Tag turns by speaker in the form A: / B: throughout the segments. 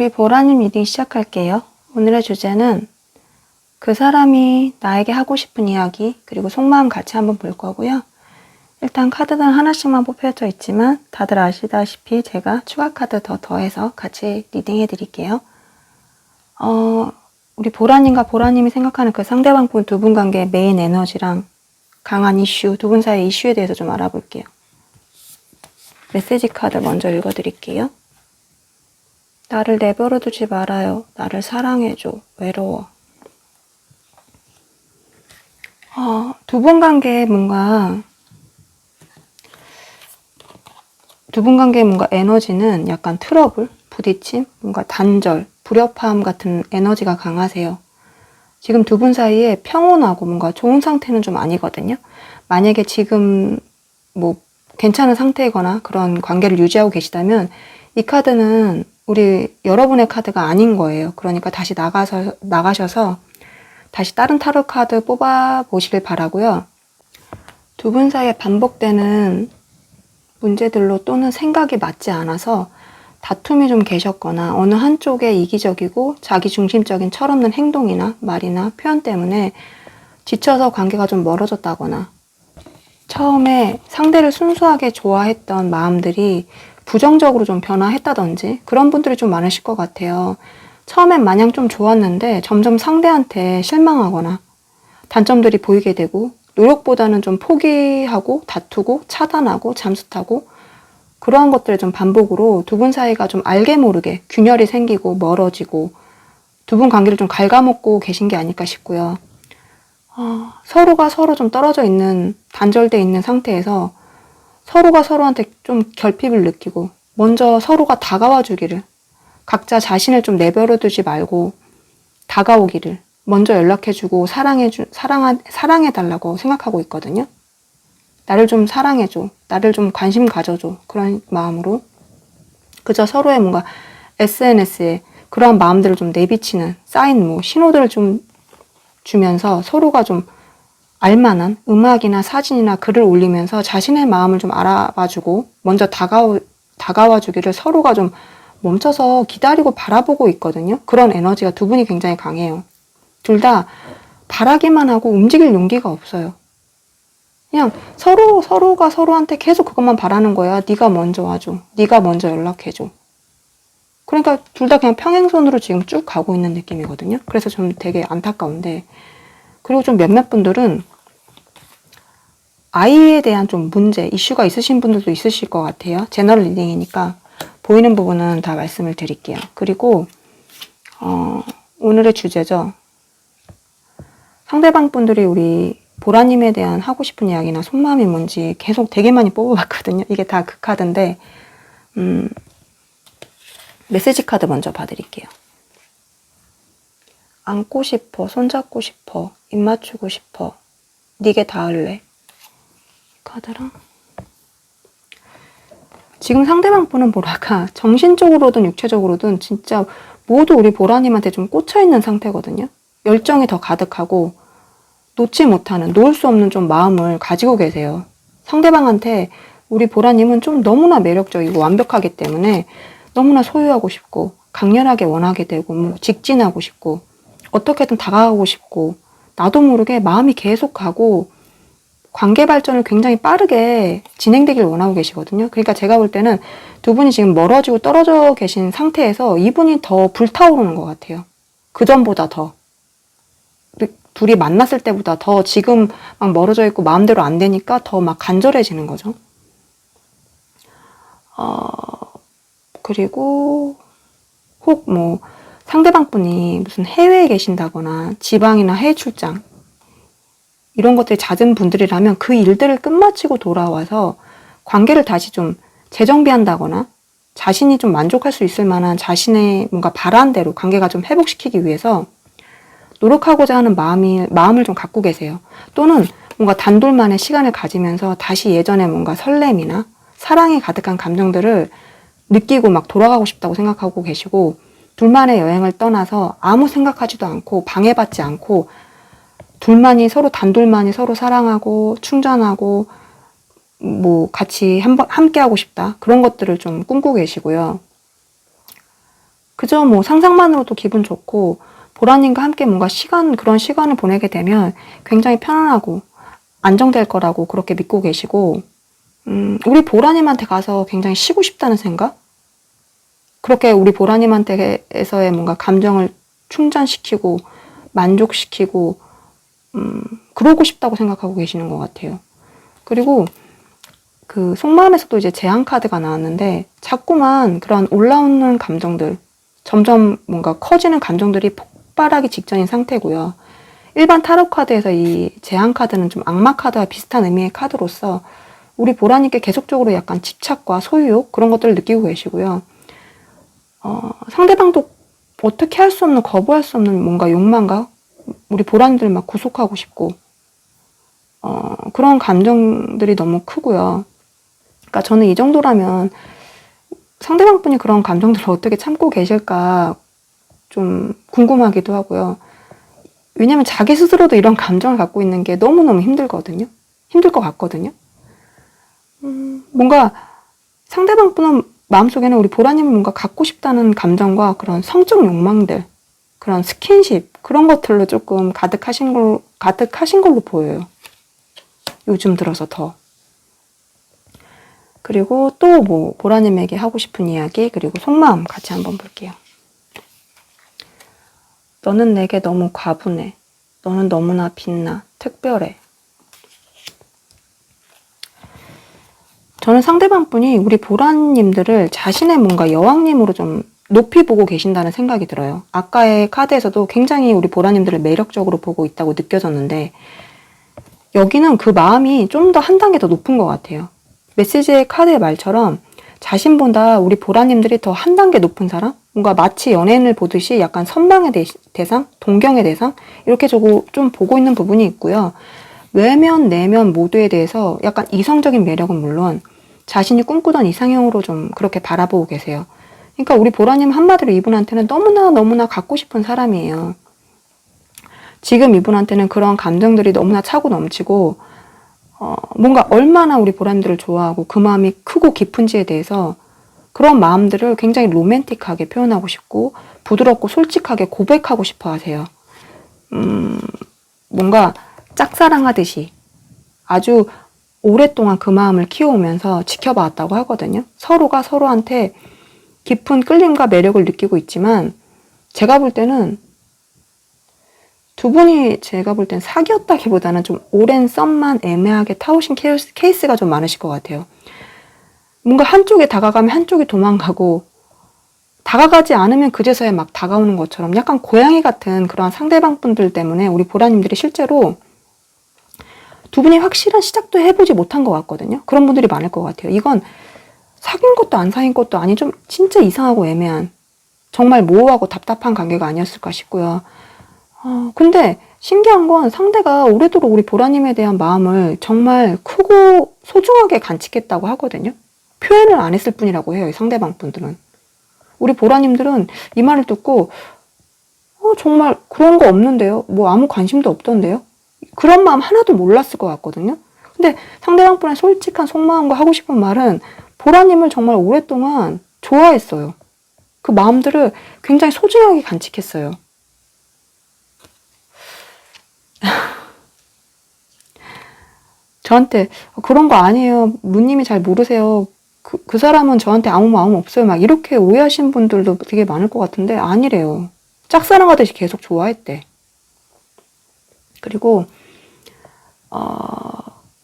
A: 우리 보라님 리딩 시작할게요. 오늘의 주제는 그 사람이 나에게 하고 싶은 이야기 그리고 속마음 같이 한번 볼 거고요. 일단 카드는 하나씩만 뽑혀져 있지만 다들 아시다시피 제가 추가 카드 더해서 같이 리딩해 드릴게요. 우리 보라님과 보라님이 생각하는 그 상대방 분 두 분 관계의 메인 에너지랑 강한 이슈, 두 분 사이의 이슈에 대해서 좀 알아볼게요. 메시지 카드 먼저 읽어드릴게요. 나를 내버려 두지 말아요. 나를 사랑해줘. 외로워. 두 분 관계에 뭔가 에너지는 약간 트러블, 부딪힘, 뭔가 단절, 불협화음 같은 에너지가 강하세요. 지금 두 분 사이에 평온하고 뭔가 좋은 상태는 좀 아니거든요. 만약에 지금 뭐 괜찮은 상태이거나 그런 관계를 유지하고 계시다면 이 카드는 여러분의 카드가 아닌 거예요. 그러니까 다시 나가셔서 다시 다른 타로 카드 뽑아 보시길 바라고요. 두 분 사이에 반복되는 문제들로 또는 생각이 맞지 않아서 다툼이 좀 계셨거나 어느 한쪽에 이기적이고 자기중심적인 철없는 행동이나 말이나 표현 때문에 지쳐서 관계가 좀 멀어졌다거나 처음에 상대를 순수하게 좋아했던 마음들이 부정적으로 좀 변화했다든지 그런 분들이 좀 많으실 것 같아요. 처음엔 마냥 좀 좋았는데 점점 상대한테 실망하거나 단점들이 보이게 되고 노력보다는 좀 포기하고 다투고 차단하고 잠수타고 그러한 것들의 좀 반복으로 두 분 사이가 좀 알게 모르게 균열이 생기고 멀어지고 두 분 관계를 좀 갉아먹고 계신 게 아닐까 싶고요. 서로가 서로 좀 떨어져 있는, 단절돼 있는 상태에서 서로가 서로한테 좀 결핍을 느끼고 먼저 서로가 다가와 주기를, 각자 자신을 좀 내버려 두지 말고 다가오기를 먼저 연락해주고 사랑해달라고 생각하고 있거든요. 나를 좀 사랑해줘, 나를 좀 관심 가져줘, 그런 마음으로 그저 서로의 뭔가 SNS에 그러한 마음들을 좀 내비치는 사인, 신호들을 좀 주면서 서로가 좀 알만한 음악이나 사진이나 글을 올리면서 자신의 마음을 좀 알아봐주고 먼저 다가와 주기를 서로가 좀 멈춰서 기다리고 바라보고 있거든요. 그런 에너지가 두 분이 굉장히 강해요. 둘 다 바라기만 하고 움직일 용기가 없어요. 그냥 서로가 서로한테 계속 그것만 바라는 거야. 네가 먼저 와줘. 네가 먼저 연락해줘. 그러니까 둘 다 그냥 평행선으로 지금 쭉 가고 있는 느낌이거든요. 그래서 좀 되게 안타까운데, 그리고 좀 몇몇 분들은 아이에 대한 좀 문제, 이슈가 있으신 분들도 있으실 것 같아요. 제너럴 리딩이니까 보이는 부분은 다 말씀을 드릴게요. 그리고 오늘의 주제죠. 상대방 분들이 우리 보라님에 대한 하고 싶은 이야기나 속마음이 뭔지 계속 되게 많이 뽑아봤거든요. 이게 다 그 카드인데 메시지 카드 먼저 봐드릴게요. 안고 싶어, 손잡고 싶어, 입 맞추고 싶어, 네게 닿을래. 카드랑 지금 상대방 분은 뭐랄까 정신적으로든 육체적으로든 진짜 모두 우리 보라님한테 좀 꽂혀있는 상태거든요. 열정이 더 가득하고 놓지 못하는, 놓을 수 없는 좀 마음을 가지고 계세요. 상대방한테 우리 보라님은 좀 너무나 매력적이고 완벽하기 때문에 너무나 소유하고 싶고 강렬하게 원하게 되고 직진하고 싶고 어떻게든 다가가고 싶고 나도 모르게 마음이 계속 가고 관계 발전을 굉장히 빠르게 진행되길 원하고 계시거든요. 그러니까 제가 볼 때는 두 분이 지금 멀어지고 떨어져 계신 상태에서 이분이 더 불타오르는 것 같아요. 그전보다 더. 둘이 만났을 때보다 더 지금 막 멀어져 있고 마음대로 안 되니까 더 막 간절해지는 거죠. 그리고 혹 상대방 분이 무슨 해외에 계신다거나 지방이나 해외 출장 이런 것들이 잦은 분들이라면 그 일들을 끝마치고 돌아와서 관계를 다시 좀 재정비한다거나 자신이 좀 만족할 수 있을 만한 자신의 뭔가 바란 대로 관계가 좀 회복시키기 위해서 노력하고자 하는 마음을 좀 갖고 계세요. 또는 뭔가 단둘만의 시간을 가지면서 다시 예전에 뭔가 설렘이나 사랑에 가득한 감정들을 느끼고 막 돌아가고 싶다고 생각하고 계시고 둘만의 여행을 떠나서 아무 생각하지도 않고 방해받지 않고 단둘만이 서로 사랑하고 충전하고 같이 함께하고 싶다. 그런 것들을 좀 꿈꾸고 계시고요. 그저 뭐 상상만으로도 기분 좋고 보라님과 함께 뭔가 그런 시간을 보내게 되면 굉장히 편안하고 안정될 거라고 그렇게 믿고 계시고, 우리 보라님한테 가서 굉장히 쉬고 싶다는 생각? 그렇게 우리 보라님한테에서의 뭔가 감정을 충전시키고 만족시키고 그러고 싶다고 생각하고 계시는 것 같아요. 그리고 그 속마음에서도 이제 제안 카드가 나왔는데 자꾸만 그런 올라오는 감정들, 점점 뭔가 커지는 감정들이 폭발하기 직전인 상태고요. 일반 타로 카드에서 이 제안 카드는 좀 악마 카드와 비슷한 의미의 카드로서 우리 보라님께 계속적으로 약간 집착과 소유욕 그런 것들을 느끼고 계시고요. 상대방도 어떻게 할 수 없는, 거부할 수 없는 뭔가 욕망과 우리 보라님들 막 구속하고 싶고 그런 감정들이 너무 크고요. 그러니까 저는 이 정도라면 상대방 분이 그런 감정들을 어떻게 참고 계실까 좀 궁금하기도 하고요. 왜냐면 자기 스스로도 이런 감정을 갖고 있는 게 너무너무 힘들거든요. 힘들 것 같거든요. 뭔가 상대방 분은 마음속에는 우리 보라님을 뭔가 갖고 싶다는 감정과 그런 성적 욕망들, 그런 스킨십, 그런 것들로 조금 가득하신 걸로 보여요. 요즘 들어서 더. 그리고 또 뭐 보라님에게 하고 싶은 이야기, 그리고 속마음 같이 한번 볼게요. 너는 내게 너무 과분해. 너는 너무나 빛나. 특별해. 저는 상대방 분이 우리 보라님들을 자신의 뭔가 여왕님으로 좀 높이 보고 계신다는 생각이 들어요. 아까의 카드에서도 굉장히 우리 보라님들을 매력적으로 보고 있다고 느껴졌는데 여기는 그 마음이 좀 더 한 단계 더 높은 것 같아요. 메시지의 카드의 말처럼 자신보다 우리 보라님들이 더 한 단계 높은 사람? 뭔가 마치 연예인을 보듯이 약간 선망의 대상, 동경의 대상? 이렇게 좀 보고 있는 부분이 있고요. 외면, 내면 모두에 대해서 약간 이성적인 매력은 물론 자신이 꿈꾸던 이상형으로 좀 그렇게 바라보고 계세요. 그러니까 우리 보라님 한마디로 이분한테는 너무나 갖고 싶은 사람이에요. 지금 이분한테는 그런 감정들이 너무나 차고 넘치고 뭔가 얼마나 우리 보라님들을 좋아하고 그 마음이 크고 깊은지에 대해서 그런 마음들을 굉장히 로맨틱하게 표현하고 싶고 부드럽고 솔직하게 고백하고 싶어 하세요. 뭔가 짝사랑하듯이 아주 오랫동안 그 마음을 키워오면서 지켜봐왔다고 하거든요. 서로가 서로한테 깊은 끌림과 매력을 느끼고 있지만 제가 볼 때는 두 분이 제가 볼 땐 사귀었다기보다는 좀 오랜 썸만 애매하게 타오신 케이스가 좀 많으실 것 같아요. 뭔가 한쪽에 다가가면 한쪽이 도망가고 다가가지 않으면 그제서야 막 다가오는 것처럼 약간 고양이 같은 그런 상대방 분들 때문에 우리 보라님들이 실제로 두 분이 확실한 시작도 해보지 못한 것 같거든요. 그런 분들이 많을 것 같아요. 이건 사귄 것도 안 사귄 것도 아닌 좀 진짜 이상하고 애매한 정말 모호하고 답답한 관계가 아니었을까 싶고요. 근데 신기한 건 상대가 오래도록 우리 보라님에 대한 마음을 정말 크고 소중하게 간직했다고 하거든요. 표현을 안 했을 뿐이라고 해요. 이 상대방 분들은. 우리 보라님들은 이 말을 듣고 정말 그런 거 없는데요. 뭐 아무 관심도 없던데요. 그런 마음 하나도 몰랐을 것 같거든요. 근데 상대방 분의 솔직한 속마음과 하고 싶은 말은 보라님을 정말 오랫동안 좋아했어요. 그 마음들을 굉장히 소중하게 간직했어요. 저한테 그런 거 아니에요. 누님이 잘 모르세요. 그 사람은 저한테 아무 마음 없어요. 막 이렇게 오해하신 분들도 되게 많을 것 같은데 아니래요. 짝사랑하듯이 계속 좋아했대. 그리고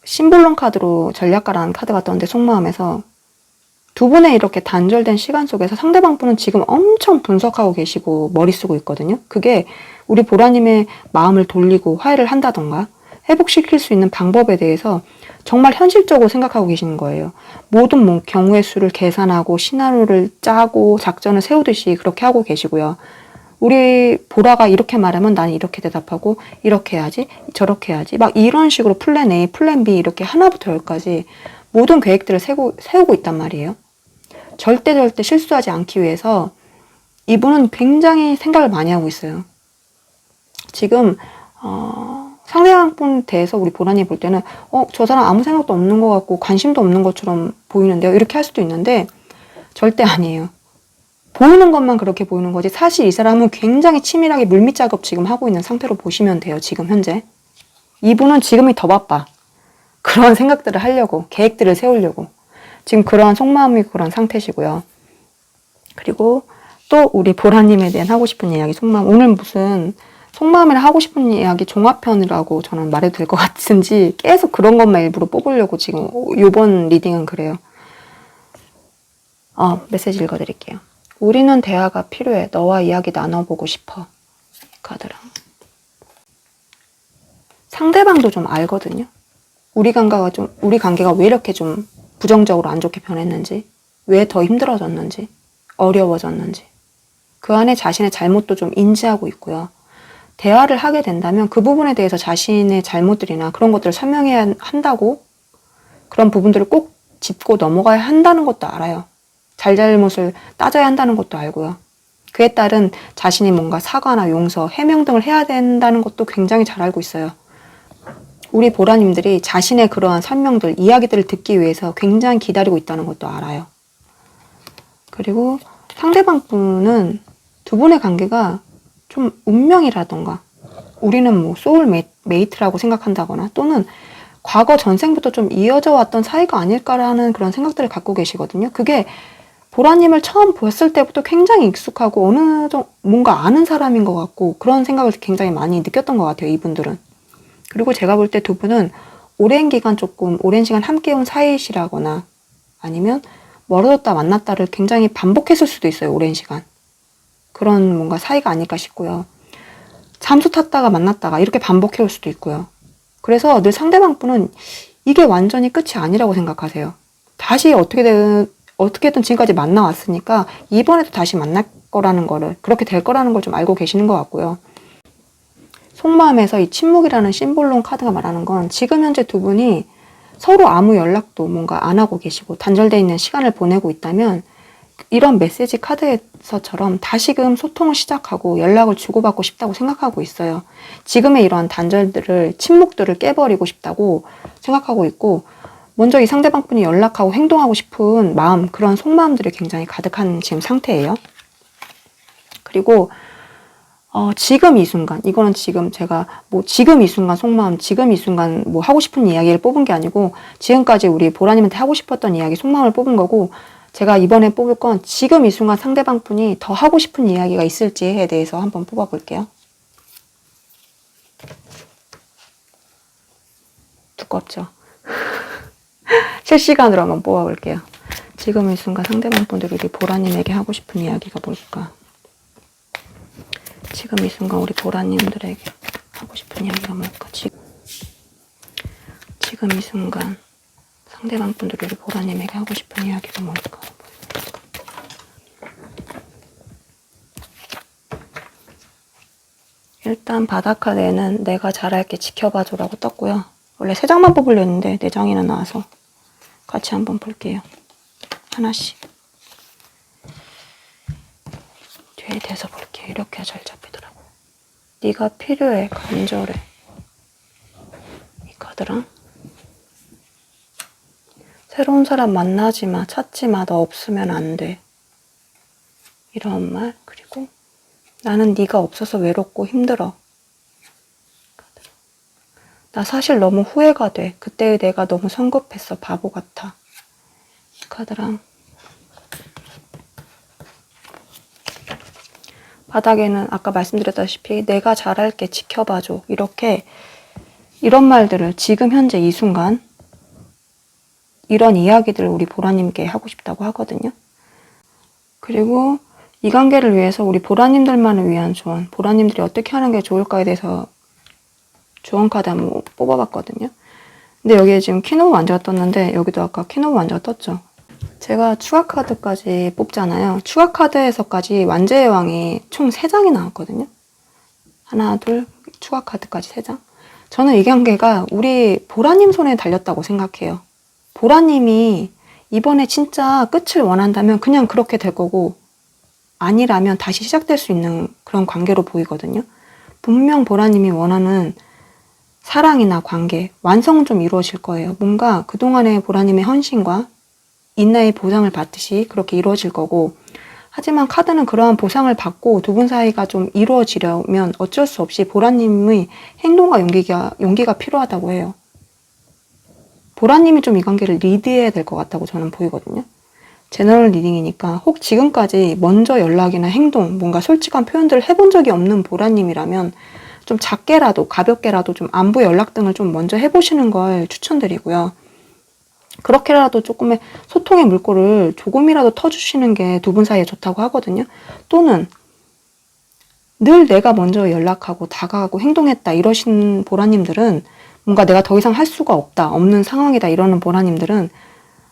A: 심볼론 카드로 전략가라는 카드가 떴는데 속마음에서 두 분의 이렇게 단절된 시간 속에서 상대방 분은 지금 엄청 분석하고 계시고 머리 쓰고 있거든요. 그게 우리 보라님의 마음을 돌리고 화해를 한다던가 회복시킬 수 있는 방법에 대해서 정말 현실적으로 생각하고 계시는 거예요. 모든 뭐 경우의 수를 계산하고 시나리오를 짜고 작전을 세우듯이 그렇게 하고 계시고요. 우리 보라가 이렇게 말하면 난 이렇게 대답하고 이렇게 해야지 저렇게 해야지 막 이런 식으로 플랜 A, 플랜 B 이렇게 하나부터 열까지 모든 계획들을 세우고 있단 말이에요. 절대 실수하지 않기 위해서 이분은 굉장히 생각을 많이 하고 있어요. 지금 상대방 대해서 우리 보라님 볼 때는 저 사람 아무 생각도 없는 것 같고 관심도 없는 것처럼 보이는데요. 이렇게 할 수도 있는데 절대 아니에요. 보이는 것만 그렇게 보이는 거지 사실 이 사람은 굉장히 치밀하게 물밑 작업 지금 하고 있는 상태로 보시면 돼요. 지금 현재. 이분은 지금이 더 바빠. 그런 생각들을 하려고, 계획들을 세우려고. 지금 그러한 속마음이 그런 상태시고요. 그리고 또 우리 보라님에 대한 하고 싶은 이야기, 속마음. 오늘 무슨 속마음이랑 하고 싶은 이야기 종합편이라고 저는 말해도 될 것 같은지 계속 그런 것만 일부러 뽑으려고 지금 요번 리딩은 그래요. 메시지 읽어드릴게요. 우리는 대화가 필요해. 너와 이야기 나눠보고 싶어. 카드랑. 상대방도 좀 알거든요. 우리 관계가 왜 이렇게 좀 부정적으로 안 좋게 변했는지, 왜 더 힘들어졌는지, 어려워졌는지. 그 안에 자신의 잘못도 좀 인지하고 있고요. 대화를 하게 된다면 그 부분에 대해서 자신의 잘못들이나 그런 것들을 설명해야 한다고, 그런 부분들을 꼭 짚고 넘어가야 한다는 것도 알아요. 잘잘못을 따져야 한다는 것도 알고요. 그에 따른 자신이 뭔가 사과나 용서, 해명 등을 해야 된다는 것도 굉장히 잘 알고 있어요. 우리 보라님들이 자신의 그러한 설명들, 이야기들을 듣기 위해서 굉장히 기다리고 있다는 것도 알아요. 그리고 상대방 분은 두 분의 관계가 좀 운명이라던가 우리는 뭐 소울메이트라고 생각한다거나 또는 과거 전생부터 좀 이어져 왔던 사이가 아닐까라는 그런 생각들을 갖고 계시거든요. 그게 보라님을 처음 보였을 때부터 굉장히 익숙하고 어느 정도 뭔가 아는 사람인 것 같고 그런 생각을 굉장히 많이 느꼈던 것 같아요. 이분들은. 그리고 제가 볼 때 두 분은 오랜 시간 함께 온 사이시라거나 아니면 멀어졌다 만났다를 굉장히 반복했을 수도 있어요. 오랜 시간. 그런 뭔가 사이가 아닐까 싶고요. 잠수 탔다가 만났다가 이렇게 반복해 올 수도 있고요. 그래서 늘 상대방 분은 이게 완전히 끝이 아니라고 생각하세요. 다시 어떻게든 지금까지 만나왔으니까 이번에도 다시 만날 거라는 거를, 그렇게 될 거라는 걸 좀 알고 계시는 것 같고요. 속마음에서 이 침묵이라는 심볼론 카드가 말하는 건 지금 현재 두 분이 서로 아무 연락도 뭔가 안 하고 계시고 단절되어 있는 시간을 보내고 있다면 이런 메시지 카드에서처럼 다시금 소통을 시작하고 연락을 주고받고 싶다고 생각하고 있어요. 지금의 이러한 침묵들을 깨버리고 싶다고 생각하고 있고 먼저 이 상대방 분이 연락하고 행동하고 싶은 마음, 그런 속마음들이 굉장히 가득한 지금 상태예요. 그리고 지금 이 순간, 이거는 지금 제가 지금 이 순간 속마음, 지금 이 순간 하고 싶은 이야기를 뽑은 게 아니고 지금까지 우리 보라님한테 하고 싶었던 이야기, 속마음을 뽑은 거고 제가 이번에 뽑을 건 지금 이 순간 상대방 분이 더 하고 싶은 이야기가 있을지에 대해서 한번 뽑아볼게요. 두껍죠? 실시간으로 한번 뽑아볼게요. 지금 이 순간 상대방 분들이 우리 보라님에게 하고 싶은 이야기가 뭘까? 지금 이 순간 우리 보라님들에게 하고 싶은 이야기가 뭘까? 지금 이 순간 상대방 분들이 우리 보라님에게 하고 싶은 이야기가 뭘까? 일단 바닥 카드에는 내가 잘할게 지켜봐줘라고 떴고요. 원래 3장만 뽑으려 했는데 4장이나 나와서 같이 한번 볼게요. 하나씩. 뒤에 대서 볼게요. 이렇게 잘 잡히더라고요. 네가 필요해. 간절해. 이 카드랑 새로운 사람 만나지 마. 찾지 마. 너 없으면 안 돼. 이런 말. 그리고 나는 네가 없어서 외롭고 힘들어. 나 사실 너무 후회가 돼. 그때의 내가 너무 성급했어. 바보 같아. 이 카드랑 바닥에는 아까 말씀드렸다시피 내가 잘할게 지켜봐줘. 이런 말들을 지금 현재 이 순간 이런 이야기들을 우리 보라님께 하고 싶다고 하거든요. 그리고 이 관계를 위해서 우리 보라님들만을 위한 조언, 보라님들이 어떻게 하는 게 좋을까에 대해서 조언 카드 한번 뽑아봤거든요. 근데 여기에 지금 키노브 완자가 떴는데 여기도 아까 키노브 완자가 떴죠. 제가 추가 카드까지 뽑잖아요. 추가 카드에서까지 완제의 왕이 총 3장이 나왔거든요. 하나, 둘, 추가 카드까지 3장. 저는 이 관계가 우리 보라님 손에 달렸다고 생각해요. 보라님이 이번에 진짜 끝을 원한다면 그냥 그렇게 될 거고 아니라면 다시 시작될 수 있는 그런 관계로 보이거든요. 분명 보라님이 원하는 사랑이나 관계, 완성은 좀 이루어질 거예요. 뭔가 그동안의 보라님의 헌신과 인내의 보상을 받듯이 그렇게 이루어질 거고 하지만 카드는 그러한 보상을 받고 두 분 사이가 좀 이루어지려면 어쩔 수 없이 보라님의 행동과 용기가 필요하다고 해요. 보라님이 좀 이 관계를 리드해야 될 것 같다고 저는 보이거든요. 제너럴 리딩이니까 혹 지금까지 먼저 연락이나 행동, 뭔가 솔직한 표현들을 해본 적이 없는 보라님이라면 좀 작게라도 가볍게라도 좀 안부 연락 등을 좀 먼저 해보시는 걸 추천드리고요. 그렇게라도 조금의 소통의 물꼬를 조금이라도 터주시는 게 두 분 사이에 좋다고 하거든요. 또는 늘 내가 먼저 연락하고 다가가고 행동했다 이러신 보라님들은 뭔가 내가 더 이상 할 수가 없다, 없는 상황이다 이러는 보라님들은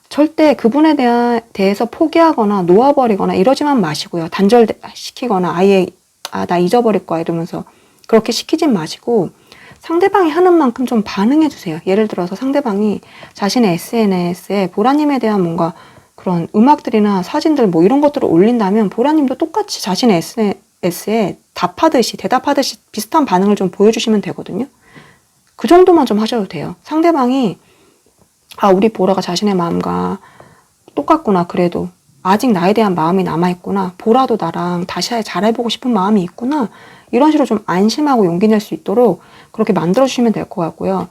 A: 절대 그분에 대해서 포기하거나 놓아버리거나 이러지만 마시고요. 단절시키거나 아예 나 잊어버릴 거야 이러면서 그렇게 시키진 마시고 상대방이 하는 만큼 좀 반응해 주세요. 예를 들어서 상대방이 자신의 SNS에 보라님에 대한 뭔가 그런 음악들이나 사진들 뭐 이런 것들을 올린다면 보라님도 똑같이 자신의 SNS에 대답하듯이 비슷한 반응을 좀 보여주시면 되거든요. 그 정도만 좀 하셔도 돼요. 상대방이 우리 보라가 자신의 마음과 똑같구나. 그래도 아직 나에 대한 마음이 남아있구나. 보라도 나랑 다시 잘해보고 싶은 마음이 있구나. 이런 식으로 좀 안심하고 용기 낼 수 있도록 그렇게 만들어주시면 될 것 같고요.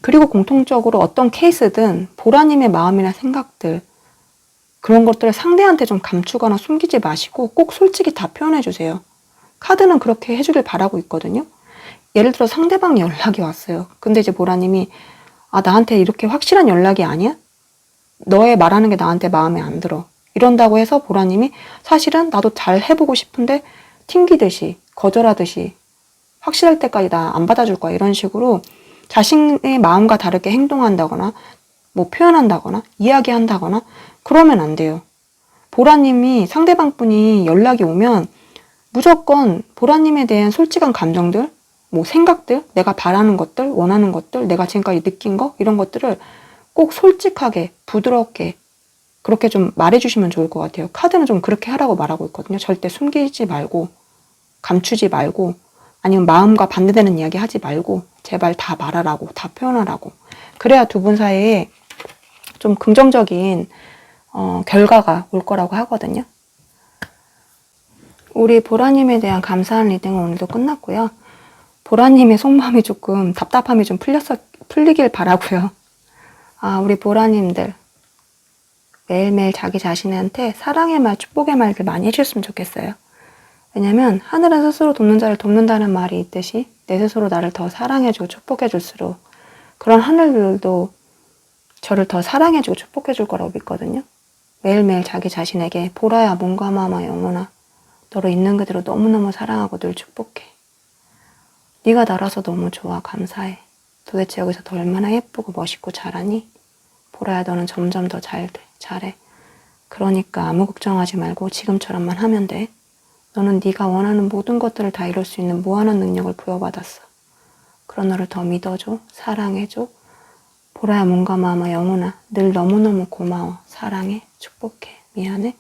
A: 그리고 공통적으로 어떤 케이스든 보라님의 마음이나 생각들 그런 것들을 상대한테 좀 감추거나 숨기지 마시고 꼭 솔직히 다 표현해주세요. 카드는 그렇게 해주길 바라고 있거든요. 예를 들어 상대방 연락이 왔어요. 근데 이제 보라님이 나한테 이렇게 확실한 연락이 아니야? 너의 말하는 게 나한테 마음에 안 들어. 이런다고 해서 보라님이 사실은 나도 잘 해보고 싶은데 튕기듯이 거절하듯이 확실할 때까지 나 안 받아줄 거야 이런 식으로 자신의 마음과 다르게 행동한다거나 뭐 표현한다거나 이야기한다거나 그러면 안 돼요. 보라님이 상대방 분이 연락이 오면 무조건 보라님에 대한 솔직한 감정들 뭐 생각들, 내가 바라는 것들, 원하는 것들, 내가 지금까지 느낀 거 이런 것들을 꼭 솔직하게 부드럽게 그렇게 좀 말해주시면 좋을 것 같아요. 카드는 좀 그렇게 하라고 말하고 있거든요. 절대 숨기지 말고 감추지 말고 아니면 마음과 반대되는 이야기 하지 말고 제발 다 말하라고 다 표현하라고 그래야 두 분 사이에 좀 긍정적인 결과가 올 거라고 하거든요. 우리 보라님에 대한 감사한 리딩은 오늘도 끝났고요. 보라님의 속마음이 조금 답답함이 좀 풀리길 바라고요. 우리 보라님들 매일매일 자기 자신한테 사랑의 말, 축복의 말들 많이 해주셨으면 좋겠어요. 왜냐면 하늘은 스스로 돕는 자를 돕는다는 말이 있듯이 내 스스로 나를 더 사랑해주고 축복해줄수록 그런 하늘들도 저를 더 사랑해주고 축복해줄 거라고 믿거든요. 매일매일 자기 자신에게 보라야 몸과 마음아 영혼아 너를 있는 그대로 너무너무 사랑하고 늘 축복해. 네가 나라서 너무 좋아 감사해. 도대체 여기서 더 얼마나 예쁘고 멋있고 잘하니? 보라야 너는 점점 더 잘해. 그러니까 아무 걱정하지 말고 지금처럼만 하면 돼. 너는 네가 원하는 모든 것들을 다 이룰 수 있는 무한한 능력을 부여받았어. 그런 너를 더 믿어줘. 사랑해줘. 보라야 몸과 마음아 영혼아 늘 너무너무 고마워. 사랑해. 축복해. 미안해.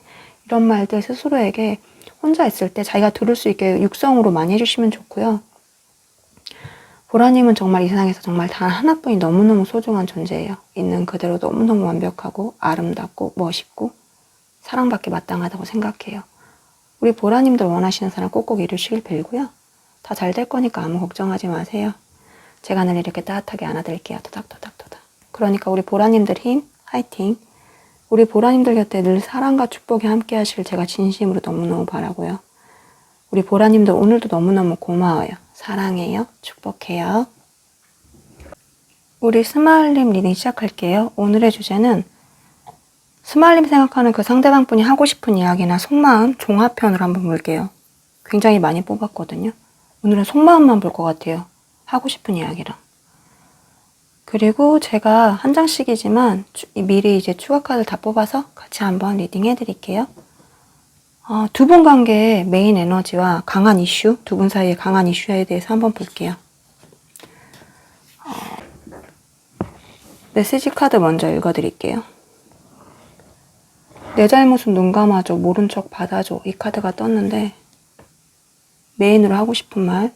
A: 이런 말들 스스로에게 혼자 있을 때 자기가 들을 수 있게 육성으로 많이 해주시면 좋고요. 보라님은 정말 이 세상에서 정말 단 하나뿐이 너무너무 소중한 존재예요. 있는 그대로 너무너무 완벽하고 아름답고 멋있고 사랑받기 마땅하다고 생각해요. 우리 보라님들 원하시는 사람 꼭꼭 이루시길 빌고요. 다 잘 될 거니까 아무 걱정하지 마세요. 제가 늘 이렇게 따뜻하게 안아드릴게요. 토닥토닥토닥. 그러니까 우리 보라님들 힘, 화이팅. 우리 보라님들 곁에 늘 사랑과 축복이 함께 하시길 제가 진심으로 너무너무 바라고요. 우리 보라님들 오늘도 너무너무 고마워요. 사랑해요. 축복해요. 우리 스마일님 리딩 시작할게요. 오늘의 주제는 스마일님 생각하는 그 상대방 분이 하고 싶은 이야기나 속마음 종합편으로 한번 볼게요. 굉장히 많이 뽑았거든요. 오늘은 속마음만 볼 것 같아요. 하고 싶은 이야기랑. 그리고 제가 한 장씩이지만 미리 이제 추가 카드를 다 뽑아서 같이 한번 리딩 해드릴게요. 두 분 관계의 메인 에너지와 강한 이슈, 두 분 사이의 강한 이슈에 대해서 한번 볼게요. 메시지 카드 먼저 읽어드릴게요. 내 잘못은 눈 감아줘, 모른 척 받아줘. 이 카드가 떴는데 메인으로 하고 싶은 말.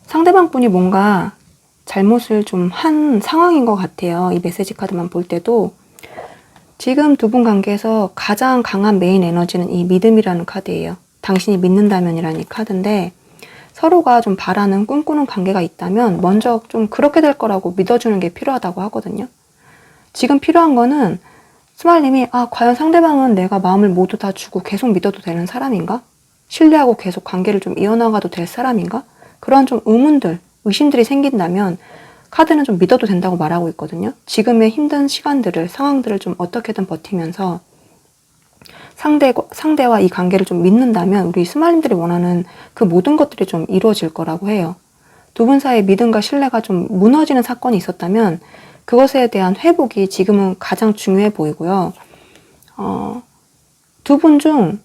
A: 상대방 분이 뭔가 잘못을 좀 한 상황인 것 같아요. 이 메시지 카드만 볼 때도 지금 두 분 관계에서 가장 강한 메인 에너지는 이 믿음이라는 카드예요. 당신이 믿는다면이라는 이 카드인데 서로가 좀 바라는 꿈꾸는 관계가 있다면 먼저 좀 그렇게 될 거라고 믿어주는 게 필요하다고 하거든요. 지금 필요한 거는 스마일님이 과연 상대방은 내가 마음을 모두 다 주고 계속 믿어도 되는 사람인가? 신뢰하고 계속 관계를 좀 이어나가도 될 사람인가? 그런 좀 의문들, 의심들이 생긴다면 카드는 좀 믿어도 된다고 말하고 있거든요. 지금의 힘든 시간들을, 상황들을 좀 어떻게든 버티면서 상대와 이 관계를 좀 믿는다면 우리 스마일님들이 원하는 그 모든 것들이 좀 이루어질 거라고 해요. 두 분 사이의 믿음과 신뢰가 좀 무너지는 사건이 있었다면 그것에 대한 회복이 지금은 가장 중요해 보이고요. 두 분 중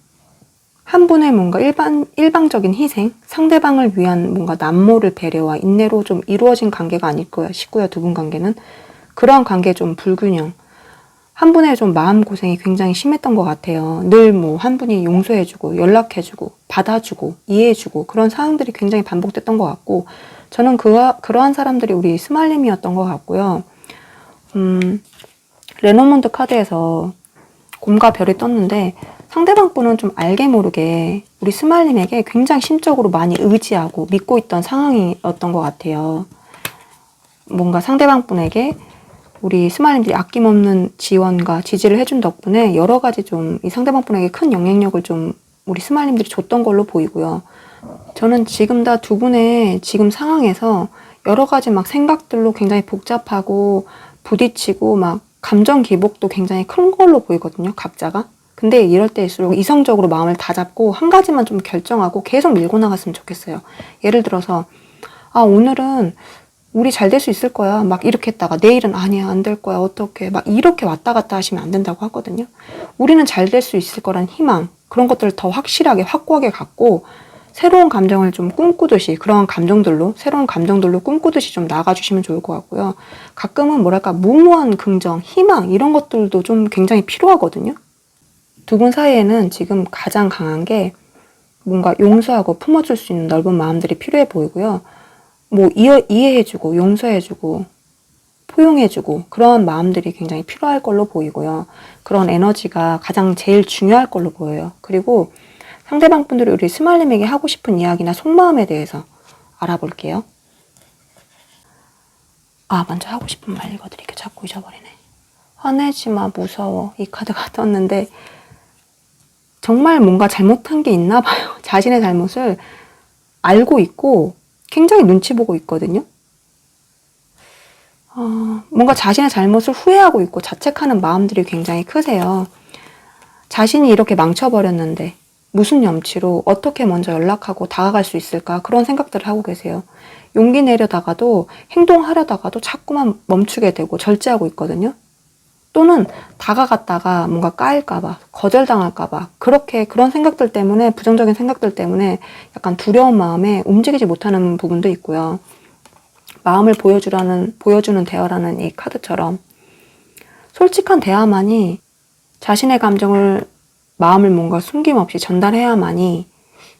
A: 한 분의 뭔가 일방적인 희생, 상대방을 위한 뭔가 남모를 배려와 인내로 좀 이루어진 관계가 아닐까 싶고요. 두 분 관계는. 그러한 관계의 좀 불균형. 한 분의 좀 마음고생이 굉장히 심했던 것 같아요. 늘 뭐 한 분이 용서해주고 연락해주고 받아주고 이해해주고 그런 상황들이 굉장히 반복됐던 것 같고 저는 그러한 사람들이 우리 스마일님이었던 것 같고요. 레노몬드 카드에서 곰과 별이 떴는데 상대방 분은 좀 알게 모르게 우리 스마일님에게 굉장히 심적으로 많이 의지하고 믿고 있던 상황이었던 것 같아요. 뭔가 상대방 분에게 우리 스마일님들이 아낌없는 지원과 지지를 해준 덕분에 여러 가지 좀 이 상대방 분에게 큰 영향력을 좀 우리 스마일님들이 줬던 걸로 보이고요. 저는 지금 다 두 분의 지금 상황에서 여러 가지 막 생각들로 굉장히 복잡하고 부딪히고 막 감정 기복도 굉장히 큰 걸로 보이거든요. 각자가. 근데 이럴 때일수록 이성적으로 마음을 다잡고 한 가지만 좀 결정하고 계속 밀고 나갔으면 좋겠어요. 예를 들어서 오늘은 우리 잘 될 수 있을 거야. 막 이렇게 했다가 내일은 아니야, 안 될 거야. 어떡해. 막 이렇게 왔다 갔다 하시면 안 된다고 하거든요. 우리는 잘 될 수 있을 거란 희망, 그런 것들을 더 확실하게, 확고하게 갖고 새로운 감정을 좀 꿈꾸듯이, 그런 감정들로, 새로운 감정들로 꿈꾸듯이 좀 나가주시면 좋을 것 같고요. 가끔은 뭐랄까, 무모한 긍정, 희망, 이런 것들도 좀 굉장히 필요하거든요. 두 분 사이에는 지금 가장 강한 게 뭔가 용서하고 품어줄 수 있는 넓은 마음들이 필요해 보이고요. 뭐 이해해주고 용서해주고 포용해주고 그런 마음들이 굉장히 필요할 걸로 보이고요. 그런 에너지가 가장 제일 중요할 걸로 보여요. 그리고 상대방 분들이 우리 스마일님에게 하고 싶은 이야기나 속마음에 대해서 알아볼게요. 먼저 하고 싶은 말 읽어드릴게요. 자꾸 잊어버리네. 화내지마, 무서워. 이 카드가 떴는데 정말 뭔가 잘못한 게 있나 봐요. 자신의 잘못을 알고 있고 굉장히 눈치 보고 있거든요. 뭔가 자신의 잘못을 후회하고 있고 자책하는 마음들이 굉장히 크세요. 자신이 이렇게 망쳐버렸는데 무슨 염치로 어떻게 먼저 연락하고 다가갈 수 있을까 그런 생각들을 하고 계세요. 용기 내려다가도 행동하려다가도 자꾸만 멈추게 되고 절제하고 있거든요. 또는 다가갔다가 뭔가 까일까봐 거절당할까봐 그런 생각들 때문에 부정적인 생각들 때문에 약간 두려운 마음에 움직이지 못하는 부분도 있고요. 마음을 보여주는 대화라는 이 카드처럼 솔직한 대화만이 자신의 마음을 뭔가 숨김없이 전달해야만이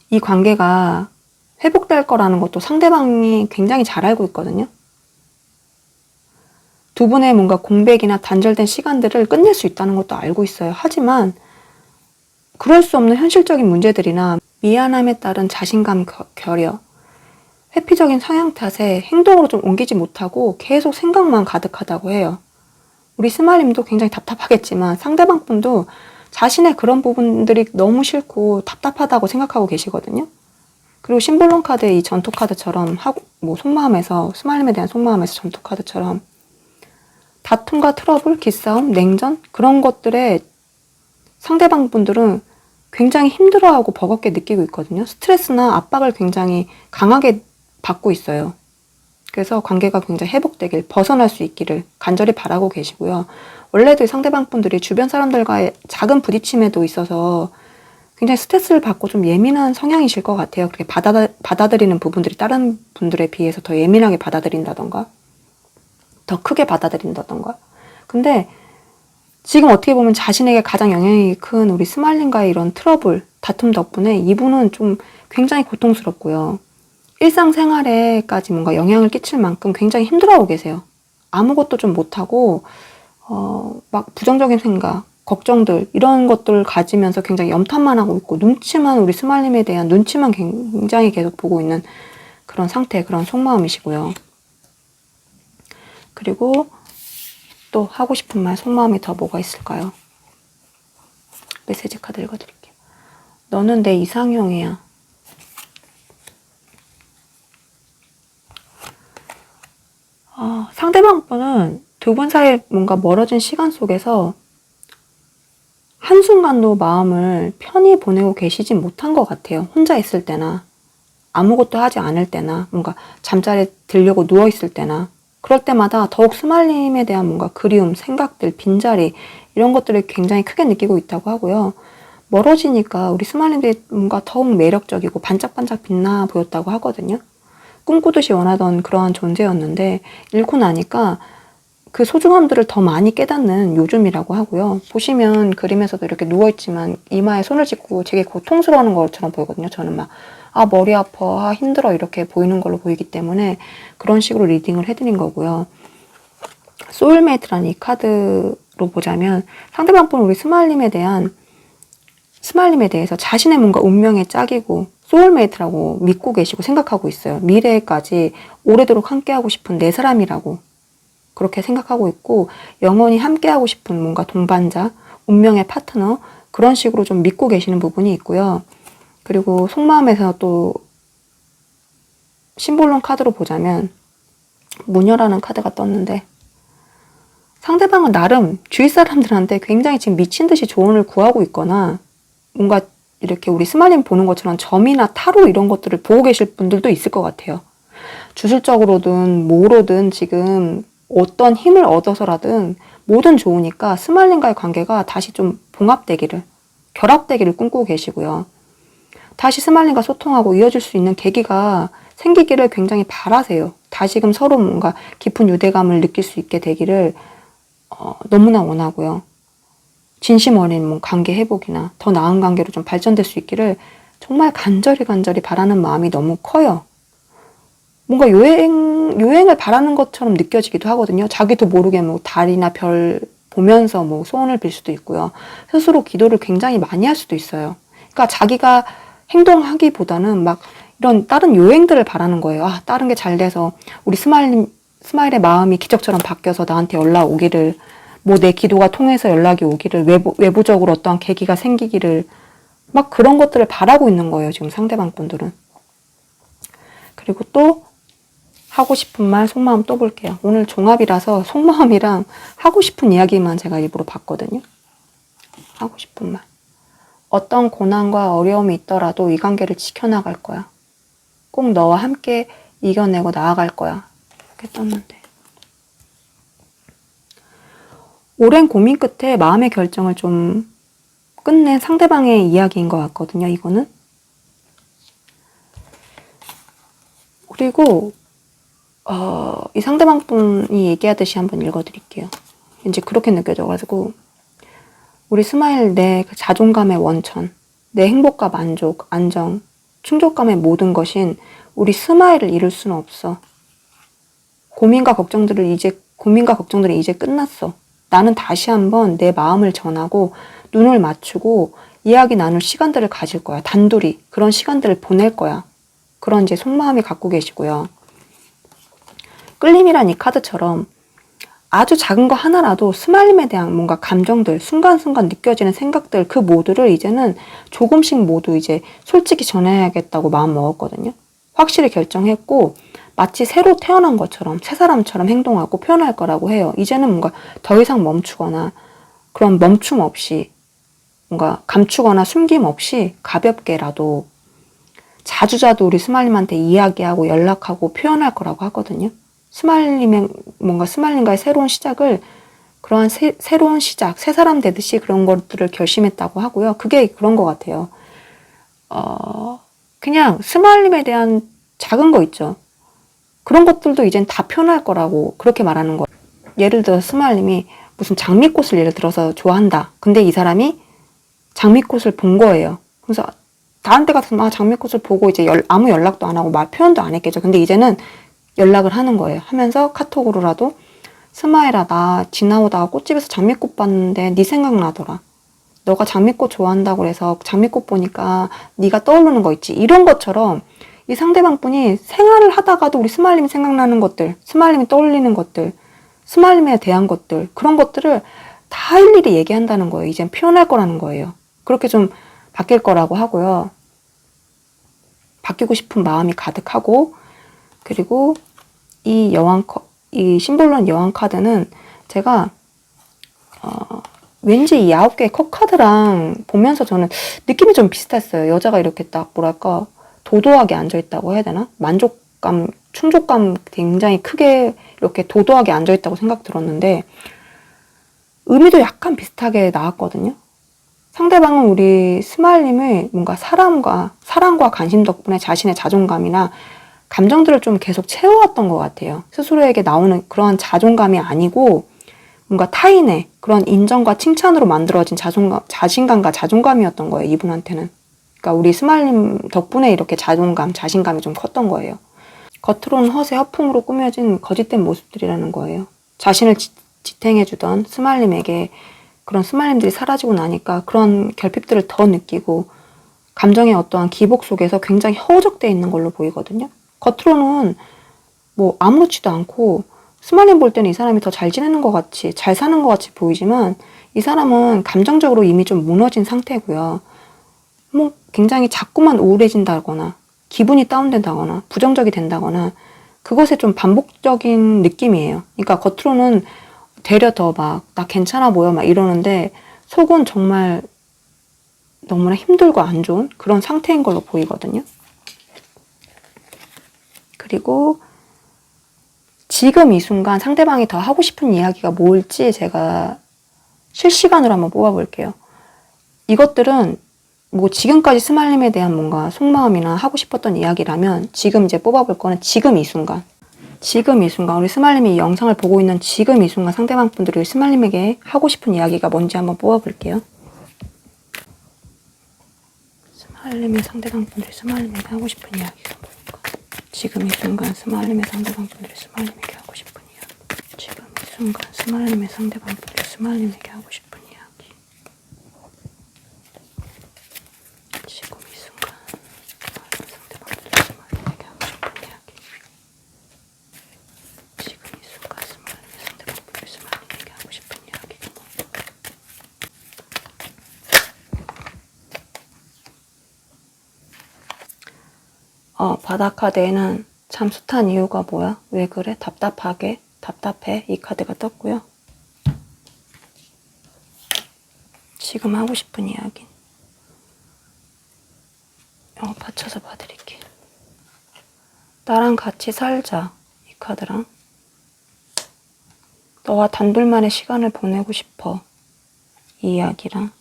A: 이 관계가 회복될 거라는 것도 상대방이 굉장히 잘 알고 있거든요. 두 분의 뭔가 공백이나 단절된 시간들을 끝낼 수 있다는 것도 알고 있어요. 하지만 그럴 수 없는 현실적인 문제들이나 미안함에 따른 자신감 결여, 회피적인 성향 탓에 행동으로 좀 옮기지 못하고 계속 생각만 가득하다고 해요. 우리 스마일님도 굉장히 답답하겠지만 상대방 분도 자신의 그런 부분들이 너무 싫고 답답하다고 생각하고 계시거든요. 그리고 심볼론 카드의 이 전투 카드처럼 속마음에서 스마일님에 대한 속마음에서 전투 카드처럼 다툼과 트러블, 기싸움, 냉전 그런 것들에 상대방 분들은 굉장히 힘들어하고 버겁게 느끼고 있거든요. 스트레스나 압박을 굉장히 강하게 받고 있어요. 그래서 관계가 굉장히 회복되길, 벗어날 수 있기를 간절히 바라고 계시고요. 원래도 상대방 분들이 주변 사람들과의 작은 부딪힘에도 있어서 굉장히 스트레스를 받고 좀 예민한 성향이실 것 같아요. 그렇게 받아들이는 부분들이 다른 분들에 비해서 더 예민하게 받아들인다던가 더 크게 받아들인다던가. 근데 지금 어떻게 보면 자신에게 가장 영향이 큰 우리 스마일님과의 이런 트러블, 다툼 덕분에 이분은 좀 굉장히 고통스럽고요. 일상생활에까지 뭔가 영향을 끼칠 만큼 굉장히 힘들어하고 계세요. 아무것도 좀 못하고 막 부정적인 생각, 걱정들 이런 것들을 가지면서 굉장히 염탐만 하고 있고 눈치만 우리 스마일님에 대한 눈치만 굉장히 계속 보고 있는 그런 상태, 그런 속마음이시고요. 그리고 또 하고 싶은 말, 속마음이 더 뭐가 있을까요? 메시지 카드 읽어드릴게요. 너는 내 이상형이야. 상대방 분은 두 분 사이에 뭔가 멀어진 시간 속에서 한순간도 마음을 편히 보내고 계시진 못한 것 같아요. 혼자 있을 때나 아무것도 하지 않을 때나 뭔가 잠자리에 들려고 누워있을 때나 그럴 때마다 더욱 스마일님에 대한 뭔가 그리움, 생각들, 빈자리 이런 것들을 굉장히 크게 느끼고 있다고 하고요. 멀어지니까 우리 스마일님들이 뭔가 더욱 매력적이고 반짝반짝 빛나 보였다고 하거든요. 꿈꾸듯이 원하던 그러한 존재였는데 잃고 나니까 그 소중함들을 더 많이 깨닫는 요즘이라고 하고요. 보시면 그림에서도 이렇게 누워있지만 이마에 손을 짚고 되게 고통스러워하는 것처럼 보이거든요. 저는 막 머리 아파, 힘들어 이렇게 보이는 걸로 보이기 때문에 그런 식으로 리딩을 해드린 거고요. 소울메이트라는 이 카드로 보자면 상대방 분 우리 스마일님에 대해서 자신의 뭔가 운명의 짝이고 소울메이트라고 믿고 계시고 생각하고 있어요. 미래까지 오래도록 함께하고 싶은 내 사람이라고 그렇게 생각하고 있고 영원히 함께하고 싶은 뭔가 동반자, 운명의 파트너 그런 식으로 좀 믿고 계시는 부분이 있고요. 그리고 속마음에서 또 심볼론 카드로 보자면 무녀라는 카드가 떴는데 상대방은 나름 주위 사람들한테 굉장히 지금 미친 듯이 조언을 구하고 있거나 뭔가 이렇게 우리 스마일님 보는 것처럼 점이나 타로 이런 것들을 보고 계실 분들도 있을 것 같아요. 주술적으로든 뭐로든 지금 어떤 힘을 얻어서라든 뭐든 좋으니까 스마일님과의 관계가 다시 좀 봉합되기를, 결합되기를 꿈꾸고 계시고요. 다시 스마일님과 소통하고 이어질 수 있는 계기가 생기기를 굉장히 바라세요. 다시금 서로 뭔가 깊은 유대감을 느낄 수 있게 되기를 너무나 원하고요. 진심 어린 뭐 관계 회복이나 더 나은 관계로 좀 발전될 수 있기를 정말 간절히 바라는 마음이 너무 커요. 뭔가 요행을 바라는 것처럼 느껴지기도 하거든요. 자기도 모르게 뭐 달이나 별 보면서 뭐 소원을 빌 수도 있고요. 스스로 기도를 굉장히 많이 할 수도 있어요. 그러니까 자기가 행동하기보다는 막 이런 다른 요행들을 바라는 거예요. 다른 게 잘 돼서 우리 스마일의 마음이 기적처럼 바뀌어서 나한테 연락 오기를, 뭐 내 기도가 통해서 연락이 오기를, 외부적으로 어떠한 계기가 생기기를 막 그런 것들을 바라고 있는 거예요. 지금 상대방 분들은. 그리고 또 하고 싶은 말, 속마음 또 볼게요. 오늘 종합이라서 속마음이랑 하고 싶은 이야기만 제가 일부러 봤거든요. 하고 싶은 말. 어떤 고난과 어려움이 있더라도 이 관계를 지켜나갈 거야. 꼭 너와 함께 이겨내고 나아갈 거야. 이렇게 떴는데. 오랜 고민 끝에 마음의 결정을 좀 끝낸 상대방의 이야기인 것 같거든요, 이거는. 그리고 이 상대방 분이 얘기하듯이 한번 읽어드릴게요. 왠지 그렇게 느껴져가지고 우리 스마일 내 그 자존감의 원천, 내 행복과 만족, 안정, 충족감의 모든 것인 우리 스마일을 이룰 수는 없어. 고민과 걱정들이 이제 끝났어. 나는 다시 한번 내 마음을 전하고 눈을 맞추고 이야기 나눌 시간들을 가질 거야. 단둘이 그런 시간들을 보낼 거야. 그런 이제 속마음이 갖고 계시고요. 끌림이란 이 카드처럼 아주 작은 거 하나라도 스마일님에 대한 뭔가 감정들, 순간순간 느껴지는 생각들 그 모두를 이제는 조금씩 모두 이제 솔직히 전해야겠다고 마음 먹었거든요. 확실히 결정했고 마치 새로 태어난 것처럼 새 사람처럼 행동하고 표현할 거라고 해요. 이제는 뭔가 더 이상 멈추거나 그런 멈춤 없이 뭔가 감추거나 숨김 없이 가볍게라도 자주자주 우리 스마일님한테 이야기하고 연락하고 표현할 거라고 하거든요. 스마일님과의 새로운 시작을 그러한 새로운 시작, 새 사람 되듯이 그런 것들을 결심했다고 하고요. 그게 그런 것 같아요. 그냥 스마일님에 대한 작은 거 있죠. 그런 것들도 이젠 다 표현할 거라고 그렇게 말하는 거예요. 예를 들어 스마일님이 무슨 장미꽃을 예를 들어서 좋아한다. 근데 이 사람이 장미꽃을 본 거예요. 그래서 다른 때 같으면 장미꽃을 보고 이제 아무 연락도 안 하고 말 표현도 안 했겠죠. 근데 이제는 연락을 하는 거예요. 하면서 카톡으로라도 스마일아, 나 지나오다가 꽃집에서 장미꽃 봤는데 네 생각나더라. 너가 장미꽃 좋아한다고 그래서 장미꽃 보니까 네가 떠오르는 거 있지. 이런 것처럼 이 상대방 분이 생활을 하다가도 우리 스마일님이 생각나는 것들, 스마일님이 떠올리는 것들, 스마일님에 대한 것들, 그런 것들을 다 일일이 얘기한다는 거예요. 이젠 표현할 거라는 거예요. 그렇게 좀 바뀔 거라고 하고요. 바뀌고 싶은 마음이 가득하고, 그리고 이 심볼론 여왕 카드는 제가 왠지 이 9개의 컵 카드랑 보면서 저는 느낌이 좀 비슷했어요. 여자가 이렇게 딱 뭐랄까 도도하게 앉아있다고 해야 되나? 만족감, 충족감 굉장히 크게 이렇게 도도하게 앉아있다고 생각 들었는데 의미도 약간 비슷하게 나왔거든요. 상대방은 우리 스마일님을 뭔가 사랑과 관심 덕분에 자신의 자존감이나 감정들을 좀 계속 채워왔던 것 같아요. 스스로에게 나오는 그러한 자존감이 아니고 뭔가 타인의 그런 인정과 칭찬으로 만들어진 자신감과 자존감이었던 거예요, 이분한테는. 그러니까 우리 스마일님 덕분에 이렇게 자신감이 좀 컸던 거예요. 겉으로는 허세 허풍으로 꾸며진 거짓된 모습들이라는 거예요. 자신을 지탱해주던 스마일님에게 그런 스마일님들이 사라지고 나니까 그런 결핍들을 더 느끼고 감정의 어떠한 기복 속에서 굉장히 허우적대어 있는 걸로 보이거든요. 겉으로는 뭐 아무렇지도 않고 스마일님 볼 때는 이 사람이 더 잘 지내는 것 같이, 잘 사는 것 같이 보이지만 이 사람은 감정적으로 이미 좀 무너진 상태고요. 뭐 굉장히 자꾸만 우울해진다거나 기분이 다운된다거나 부정적이 된다거나 그것에 좀 반복적인 느낌이에요. 그러니까 겉으로는 되려 더 막 나 괜찮아 보여 막 이러는데 속은 정말 너무나 힘들고 안 좋은 그런 상태인 걸로 보이거든요. 그리고 지금 이 순간 상대방이 더 하고 싶은 이야기가 뭘지 제가 실시간으로 한번 뽑아볼게요. 이것들은 뭐 지금까지 스마일님에 대한 뭔가 속마음이나 하고 싶었던 이야기라면 지금 이제 뽑아볼 거는 지금 이 순간 우리 스마일님이 이 영상을 보고 있는 지금 이 순간 상대방 분들이 스마일님에게 하고 싶은 이야기가 뭔지 한번 뽑아볼게요. 스마일님의 상대방 분들이 스마일님에게 하고 싶은 이야기가 뭘까? 지금 이 순간 스마일님의 상대방 분들이 스마일님에게 하고 싶은 이야기. 지금 이 순간 스마일님의 상대방 분들이 스마일님에게 하고 싶은 이야기. 지금 이 순간 상대방 분들이 스마일님에게 하고 싶은 이야기. 지금 이 순간 스마일님의 상대방 분들이 스마일님에게 하고 싶은 이야기가 뭘까? 바다 카드에는 참 숱한 이유가 뭐야? 왜 그래? 답답해? 이 카드가 떴고요. 지금 하고 싶은 이야기. 받쳐서 봐드릴게요. 나랑 같이 살자. 이 카드랑. 너와 단둘만의 시간을 보내고 싶어. 이 이야기랑.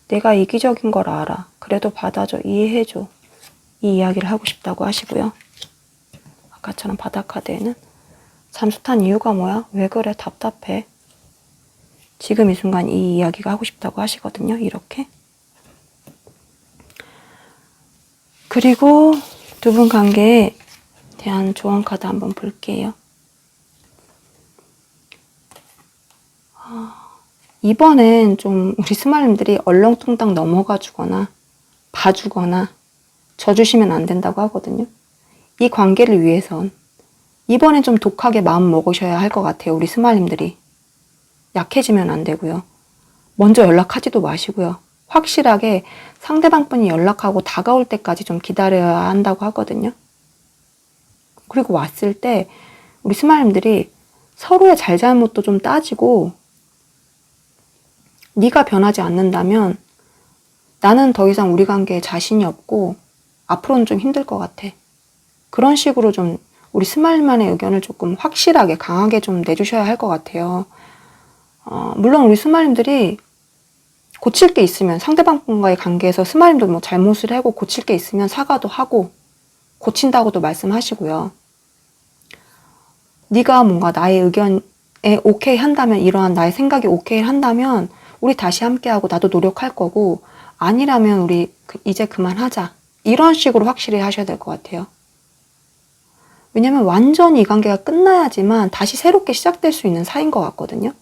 A: 내가 이기적인 걸 알아. 그래도 받아줘. 이해해줘. 이 이야기를 하고 싶다고 하시고요. 아까처럼 바다 카드에는 참 숱한 이유가 뭐야? 왜 그래? 답답해. 지금 이 순간 이 이야기가 하고 싶다고 하시거든요. 이렇게. 그리고 두 분 관계에 대한 조언 카드 한번 볼게요. 이번엔 좀 우리 스마일님들이 얼렁뚱땅 넘어가 주거나 봐주거나 져주시면 안 된다고 하거든요. 이 관계를 위해선 이번엔 좀 독하게 마음 먹으셔야 할 것 같아요. 우리 스마일님들이. 약해지면 안 되고요. 먼저 연락하지도 마시고요. 확실하게 상대방 분이 연락하고 다가올 때까지 좀 기다려야 한다고 하거든요. 그리고 왔을 때 우리 스마일님들이 서로의 잘잘못도 좀 따지고 네가 변하지 않는다면 나는 더 이상 우리 관계에 자신이 없고 앞으로는 좀 힘들 것 같아. 그런 식으로 좀 우리 스마일만의 의견을 조금 확실하게 강하게 좀 내주셔야 할 것 같아요. 물론 우리 스마일님들이 고칠 게 있으면 상대방 분과의 관계에서 스마일님도 뭐 잘못을 하고 고칠 게 있으면 사과도 하고 고친다고도 말씀하시고요. 네가 뭔가 나의 의견에 오케이 한다면, 이러한 나의 생각이 오케이 한다면 우리 다시 함께하고 나도 노력할 거고, 아니라면 우리 이제 그만하자. 이런 식으로 확실히 하셔야 될 것 같아요. 왜냐면 완전히 이 관계가 끝나야지만 다시 새롭게 시작될 수 있는 사이인 것 같거든요.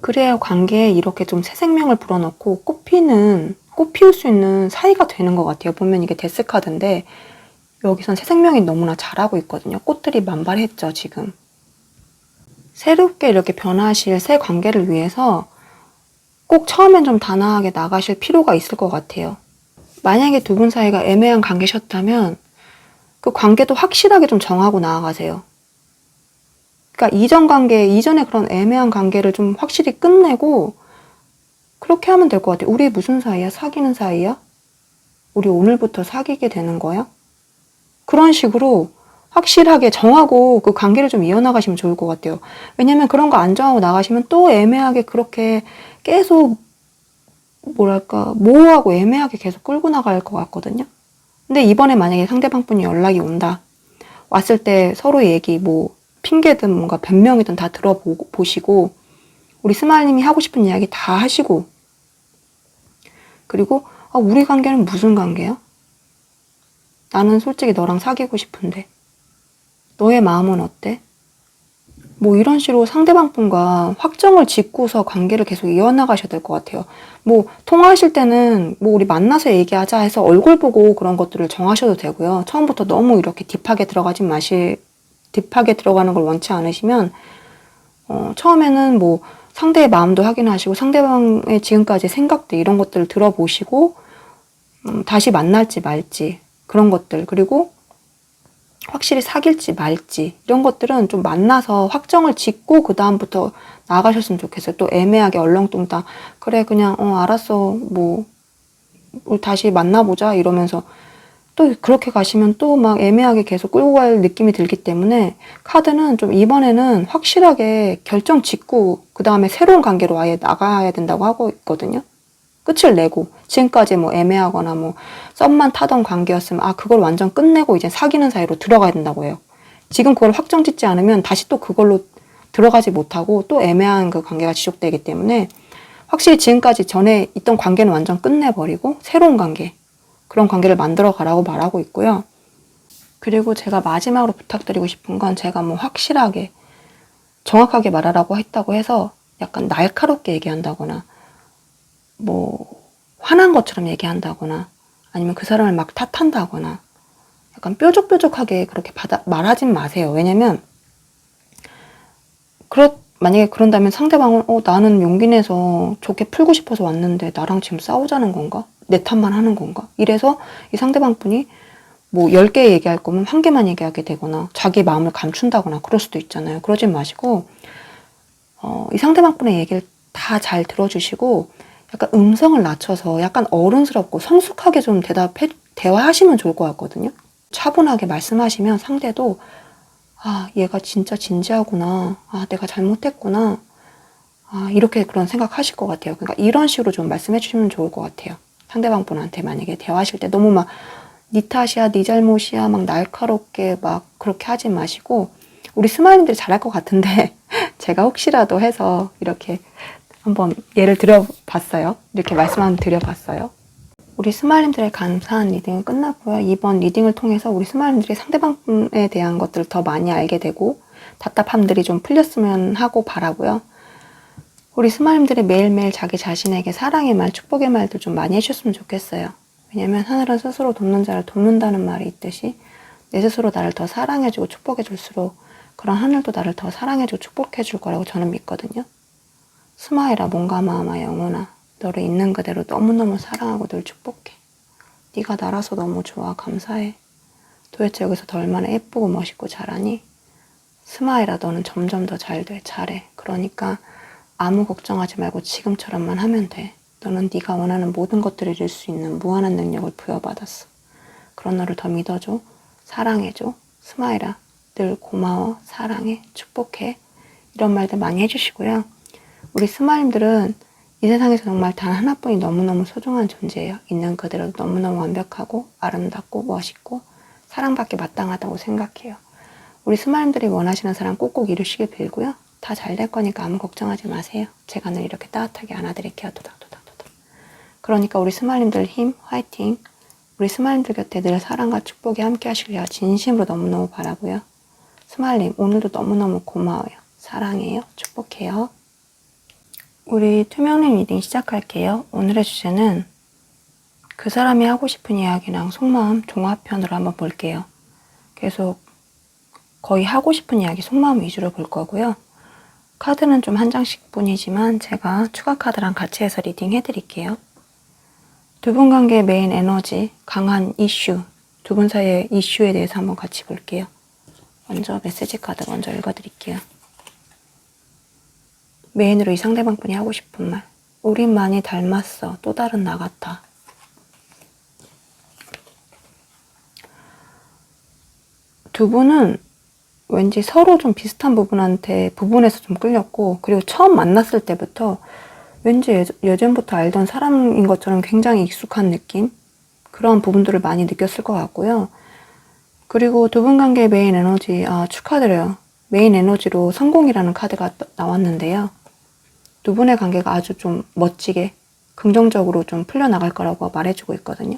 A: 그래야 관계에 이렇게 좀 새 생명을 불어넣고 꽃 피울 수 있는 사이가 되는 것 같아요. 보면 이게 데스카드인데 여기선 새 생명이 너무나 잘하고 있거든요. 꽃들이 만발했죠, 지금. 새롭게 이렇게 변화하실 새 관계를 위해서 꼭 처음엔 좀 단아하게 나가실 필요가 있을 것 같아요. 만약에 두 분 사이가 애매한 관계셨다면 그 관계도 확실하게 좀 정하고 나아가세요. 그러니까 이전에 그런 애매한 관계를 좀 확실히 끝내고 그렇게 하면 될 것 같아요. 우리 무슨 사이야? 사귀는 사이야? 우리 오늘부터 사귀게 되는 거야? 그런 식으로 확실하게 정하고 그 관계를 좀 이어나가시면 좋을 것 같아요. 왜냐면 그런 거 안 정하고 나가시면 또 애매하게 그렇게 계속 뭐랄까 모호하고 애매하게 계속 끌고 나갈 것 같거든요. 근데 이번에 만약에 상대방 분이 연락이 온다. 왔을 때 서로 얘기 뭐 핑계든 뭔가 변명이든 다 들어보시고 우리 스마일님이 하고 싶은 이야기 다 하시고 그리고 우리 관계는 무슨 관계야? 나는 솔직히 너랑 사귀고 싶은데 너의 마음은 어때? 뭐 이런 식으로 상대방 분과 확정을 짓고서 관계를 계속 이어나가셔야 될 것 같아요. 뭐 통화하실 때는 뭐 우리 만나서 얘기하자 해서 얼굴 보고 그런 것들을 정하셔도 되고요. 처음부터 너무 이렇게 딥하게 들어가는 걸 원치 않으시면 처음에는 뭐 상대의 마음도 확인하시고 상대방의 지금까지 생각들 이런 것들을 들어보시고 다시 만날지 말지 그런 것들 그리고 확실히 사귈지 말지 이런 것들은 좀 만나서 확정을 짓고 그 다음부터 나가셨으면 좋겠어요. 또 애매하게 얼렁뚱땅 그래 그냥 알았어 뭐 우리 다시 만나보자 이러면서 또 그렇게 가시면 또 막 애매하게 계속 끌고 갈 느낌이 들기 때문에 카드는 좀 이번에는 확실하게 결정 짓고 그 다음에 새로운 관계로 아예 나가야 된다고 하고 있거든요. 끝을 내고 지금까지 뭐 애매하거나 뭐 썸만 타던 관계였으면 그걸 완전 끝내고 이제 사귀는 사이로 들어가야 된다고 해요. 지금 그걸 확정 짓지 않으면 다시 또 그걸로 들어가지 못하고 또 애매한 그 관계가 지속되기 때문에 확실히 지금까지 전에 있던 관계는 완전 끝내버리고 새로운 관계 그런 관계를 만들어 가라고 말하고 있고요. 그리고 제가 마지막으로 부탁드리고 싶은 건 제가 뭐 확실하게 정확하게 말하라고 했다고 해서 약간 날카롭게 얘기한다거나 뭐 화난 것처럼 얘기한다거나 아니면 그 사람을 막 탓한다거나 약간 뾰족뾰족하게 그렇게 말하진 마세요. 왜냐면 만약에 그런다면 상대방은 나는 용기 내서 좋게 풀고 싶어서 왔는데 나랑 지금 싸우자는 건가? 내 탓만 하는 건가? 이래서 이 상대방 분이 뭐 10개 얘기할 거면 1개만 얘기하게 되거나 자기 마음을 감춘다거나 그럴 수도 있잖아요. 그러지 마시고 이 상대방 분의 얘기를 다 잘 들어주시고 약간 음성을 낮춰서 약간 어른스럽고 성숙하게 좀 대화하시면 좋을 것 같거든요. 차분하게 말씀하시면 상대도 얘가 진짜 진지하구나. 내가 잘못했구나. 이렇게 그런 생각하실 것 같아요. 그러니까 이런 식으로 좀 말씀해 주시면 좋을 것 같아요. 상대방 분한테 만약에 대화하실 때 너무 막 네 탓이야, 네 잘못이야, 막 날카롭게 막 그렇게 하지 마시고 우리 스마일님들이 잘할 것 같은데 제가 혹시라도 해서 이렇게 한번 예를 들어봤어요. 이렇게 말씀 한번 드려봤어요. 우리 스마일님들의 감사한 리딩은 끝났고요. 이번 리딩을 통해서 우리 스마일님들이 상대방에 대한 것들을 더 많이 알게 되고 답답함들이 좀 풀렸으면 하고 바라고요. 우리 스마일님들이 매일매일 자기 자신에게 사랑의 말, 축복의 말들 좀 많이 해주셨으면 좋겠어요. 왜냐면 하늘은 스스로 돕는 자를 돕는다는 말이 있듯이 내 스스로 나를 더 사랑해주고 축복해줄수록 그런 하늘도 나를 더 사랑해주고 축복해줄 거라고 저는 믿거든요. 스마일아, 몸과 마음아, 영혼아, 너를 있는 그대로 너무너무 사랑하고 늘 축복해. 네가 나라서 너무 좋아, 감사해. 도대체 여기서 더 얼마나 예쁘고 멋있고 잘하니? 스마일아, 너는 점점 더 잘 돼, 잘해. 그러니까 아무 걱정하지 말고 지금처럼만 하면 돼. 너는 네가 원하는 모든 것들을 이룰 수 있는 무한한 능력을 부여받았어. 그런 너를 더 믿어줘, 사랑해줘. 스마일아, 늘 고마워, 사랑해, 축복해. 이런 말들 많이 해주시고요. 우리 스마일님들은 이 세상에서 정말 단 하나뿐이 너무너무 소중한 존재예요. 있는 그대로 너무너무 완벽하고 아름답고 멋있고 사랑받기 마땅하다고 생각해요. 우리 스마일님들이 원하시는 사랑 꼭꼭 이루시길 빌고요. 다 잘 될 거니까 아무 걱정하지 마세요. 제가 늘 이렇게 따뜻하게 안아드릴게요. 도닥도닥도닥. 그러니까 우리 스마일님들 힘, 화이팅. 우리 스마일님들 곁에 늘 사랑과 축복이 함께 하시려 진심으로 너무너무 바라고요. 스마일님, 오늘도 너무너무 고마워요. 사랑해요. 축복해요. 우리 투명님 리딩 시작할게요. 오늘의 주제는 그 사람이 하고 싶은 이야기랑 속마음 종합편으로 한번 볼게요. 계속 거의 하고 싶은 이야기 속마음 위주로 볼 거고요. 카드는 좀 한 장씩 뿐이지만 제가 추가 카드랑 같이 해서 리딩 해드릴게요. 두 분 관계의 메인 에너지, 강한 이슈, 두 분 사이의 이슈에 대해서 한번 같이 볼게요. 먼저 메시지 카드 먼저 읽어드릴게요. 메인으로 이 상대방분이 하고 싶은 말. 우린 많이 닮았어. 또 다른 나 같아. 두 분은 왠지 서로 좀 비슷한 부분에서 좀 끌렸고, 그리고 처음 만났을 때부터 왠지 예전부터 알던 사람인 것처럼 굉장히 익숙한 느낌? 그런 부분들을 많이 느꼈을 것 같고요. 그리고 두 분 관계의 메인 에너지, 축하드려요. 메인 에너지로 성공이라는 카드가 나왔는데요. 두 분의 관계가 아주 좀 멋지게, 긍정적으로 좀 풀려나갈 거라고 말해주고 있거든요.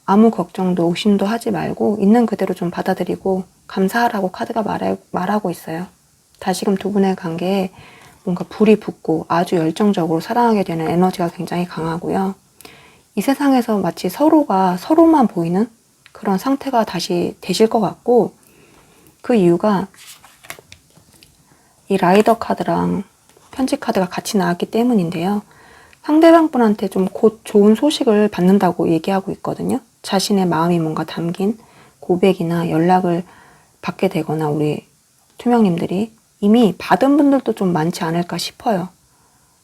A: 아무 걱정도 의심도 하지 말고 있는 그대로 좀 받아들이고 감사하라고 카드가 말하고 있어요. 다시금 두 분의 관계에 뭔가 불이 붙고 아주 열정적으로 사랑하게 되는 에너지가 굉장히 강하고요. 이 세상에서 마치 서로가 서로만 보이는 그런 상태가 다시 되실 것 같고, 그 이유가 이 라이더 카드랑 편지 카드가 같이 나왔기 때문인데요. 상대방 분한테 좀 곧 좋은 소식을 받는다고 얘기하고 있거든요. 자신의 마음이 뭔가 담긴 고백이나 연락을 받게 되거나 우리 투명님들이 이미 받은 분들도 좀 많지 않을까 싶어요.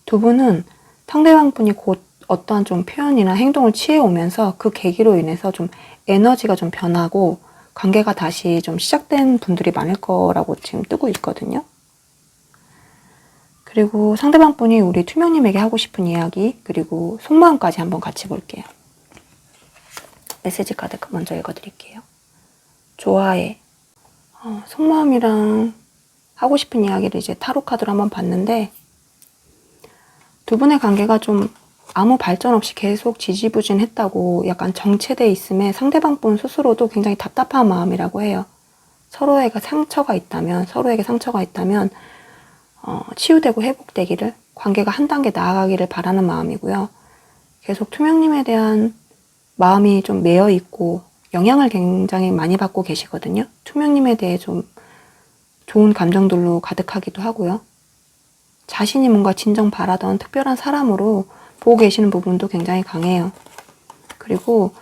A: 두 분은 상대방 분이 곧 어떠한 좀 표현이나 행동을 취해오면서 그 계기로 인해서 좀 에너지가 좀 변하고 관계가 다시 좀 시작된 분들이 많을 거라고 지금 뜨고 있거든요. 그리고 상대방 분이 우리 투명님에게 하고 싶은 이야기, 그리고 속마음까지 한번 같이 볼게요. 메시지 카드 먼저 읽어드릴게요. 좋아해. 속마음이랑 하고 싶은 이야기를 이제 타로 카드로 한번 봤는데, 두 분의 관계가 좀 아무 발전 없이 계속 지지부진했다고 약간 정체돼 있음에 상대방 분 스스로도 굉장히 답답한 마음이라고 해요. 서로에게 상처가 있다면 치유되고 회복되기를, 관계가 한 단계 나아가기를 바라는 마음이고요. 계속 투명님에 대한 마음이 좀 매여 있고 영향을 굉장히 많이 받고 계시거든요. 투명님에 대해 좀 좋은 감정들로 가득하기도 하고요. 자신이 뭔가 진정 바라던 특별한 사람으로 보고 계시는 부분도 굉장히 강해요. 그리고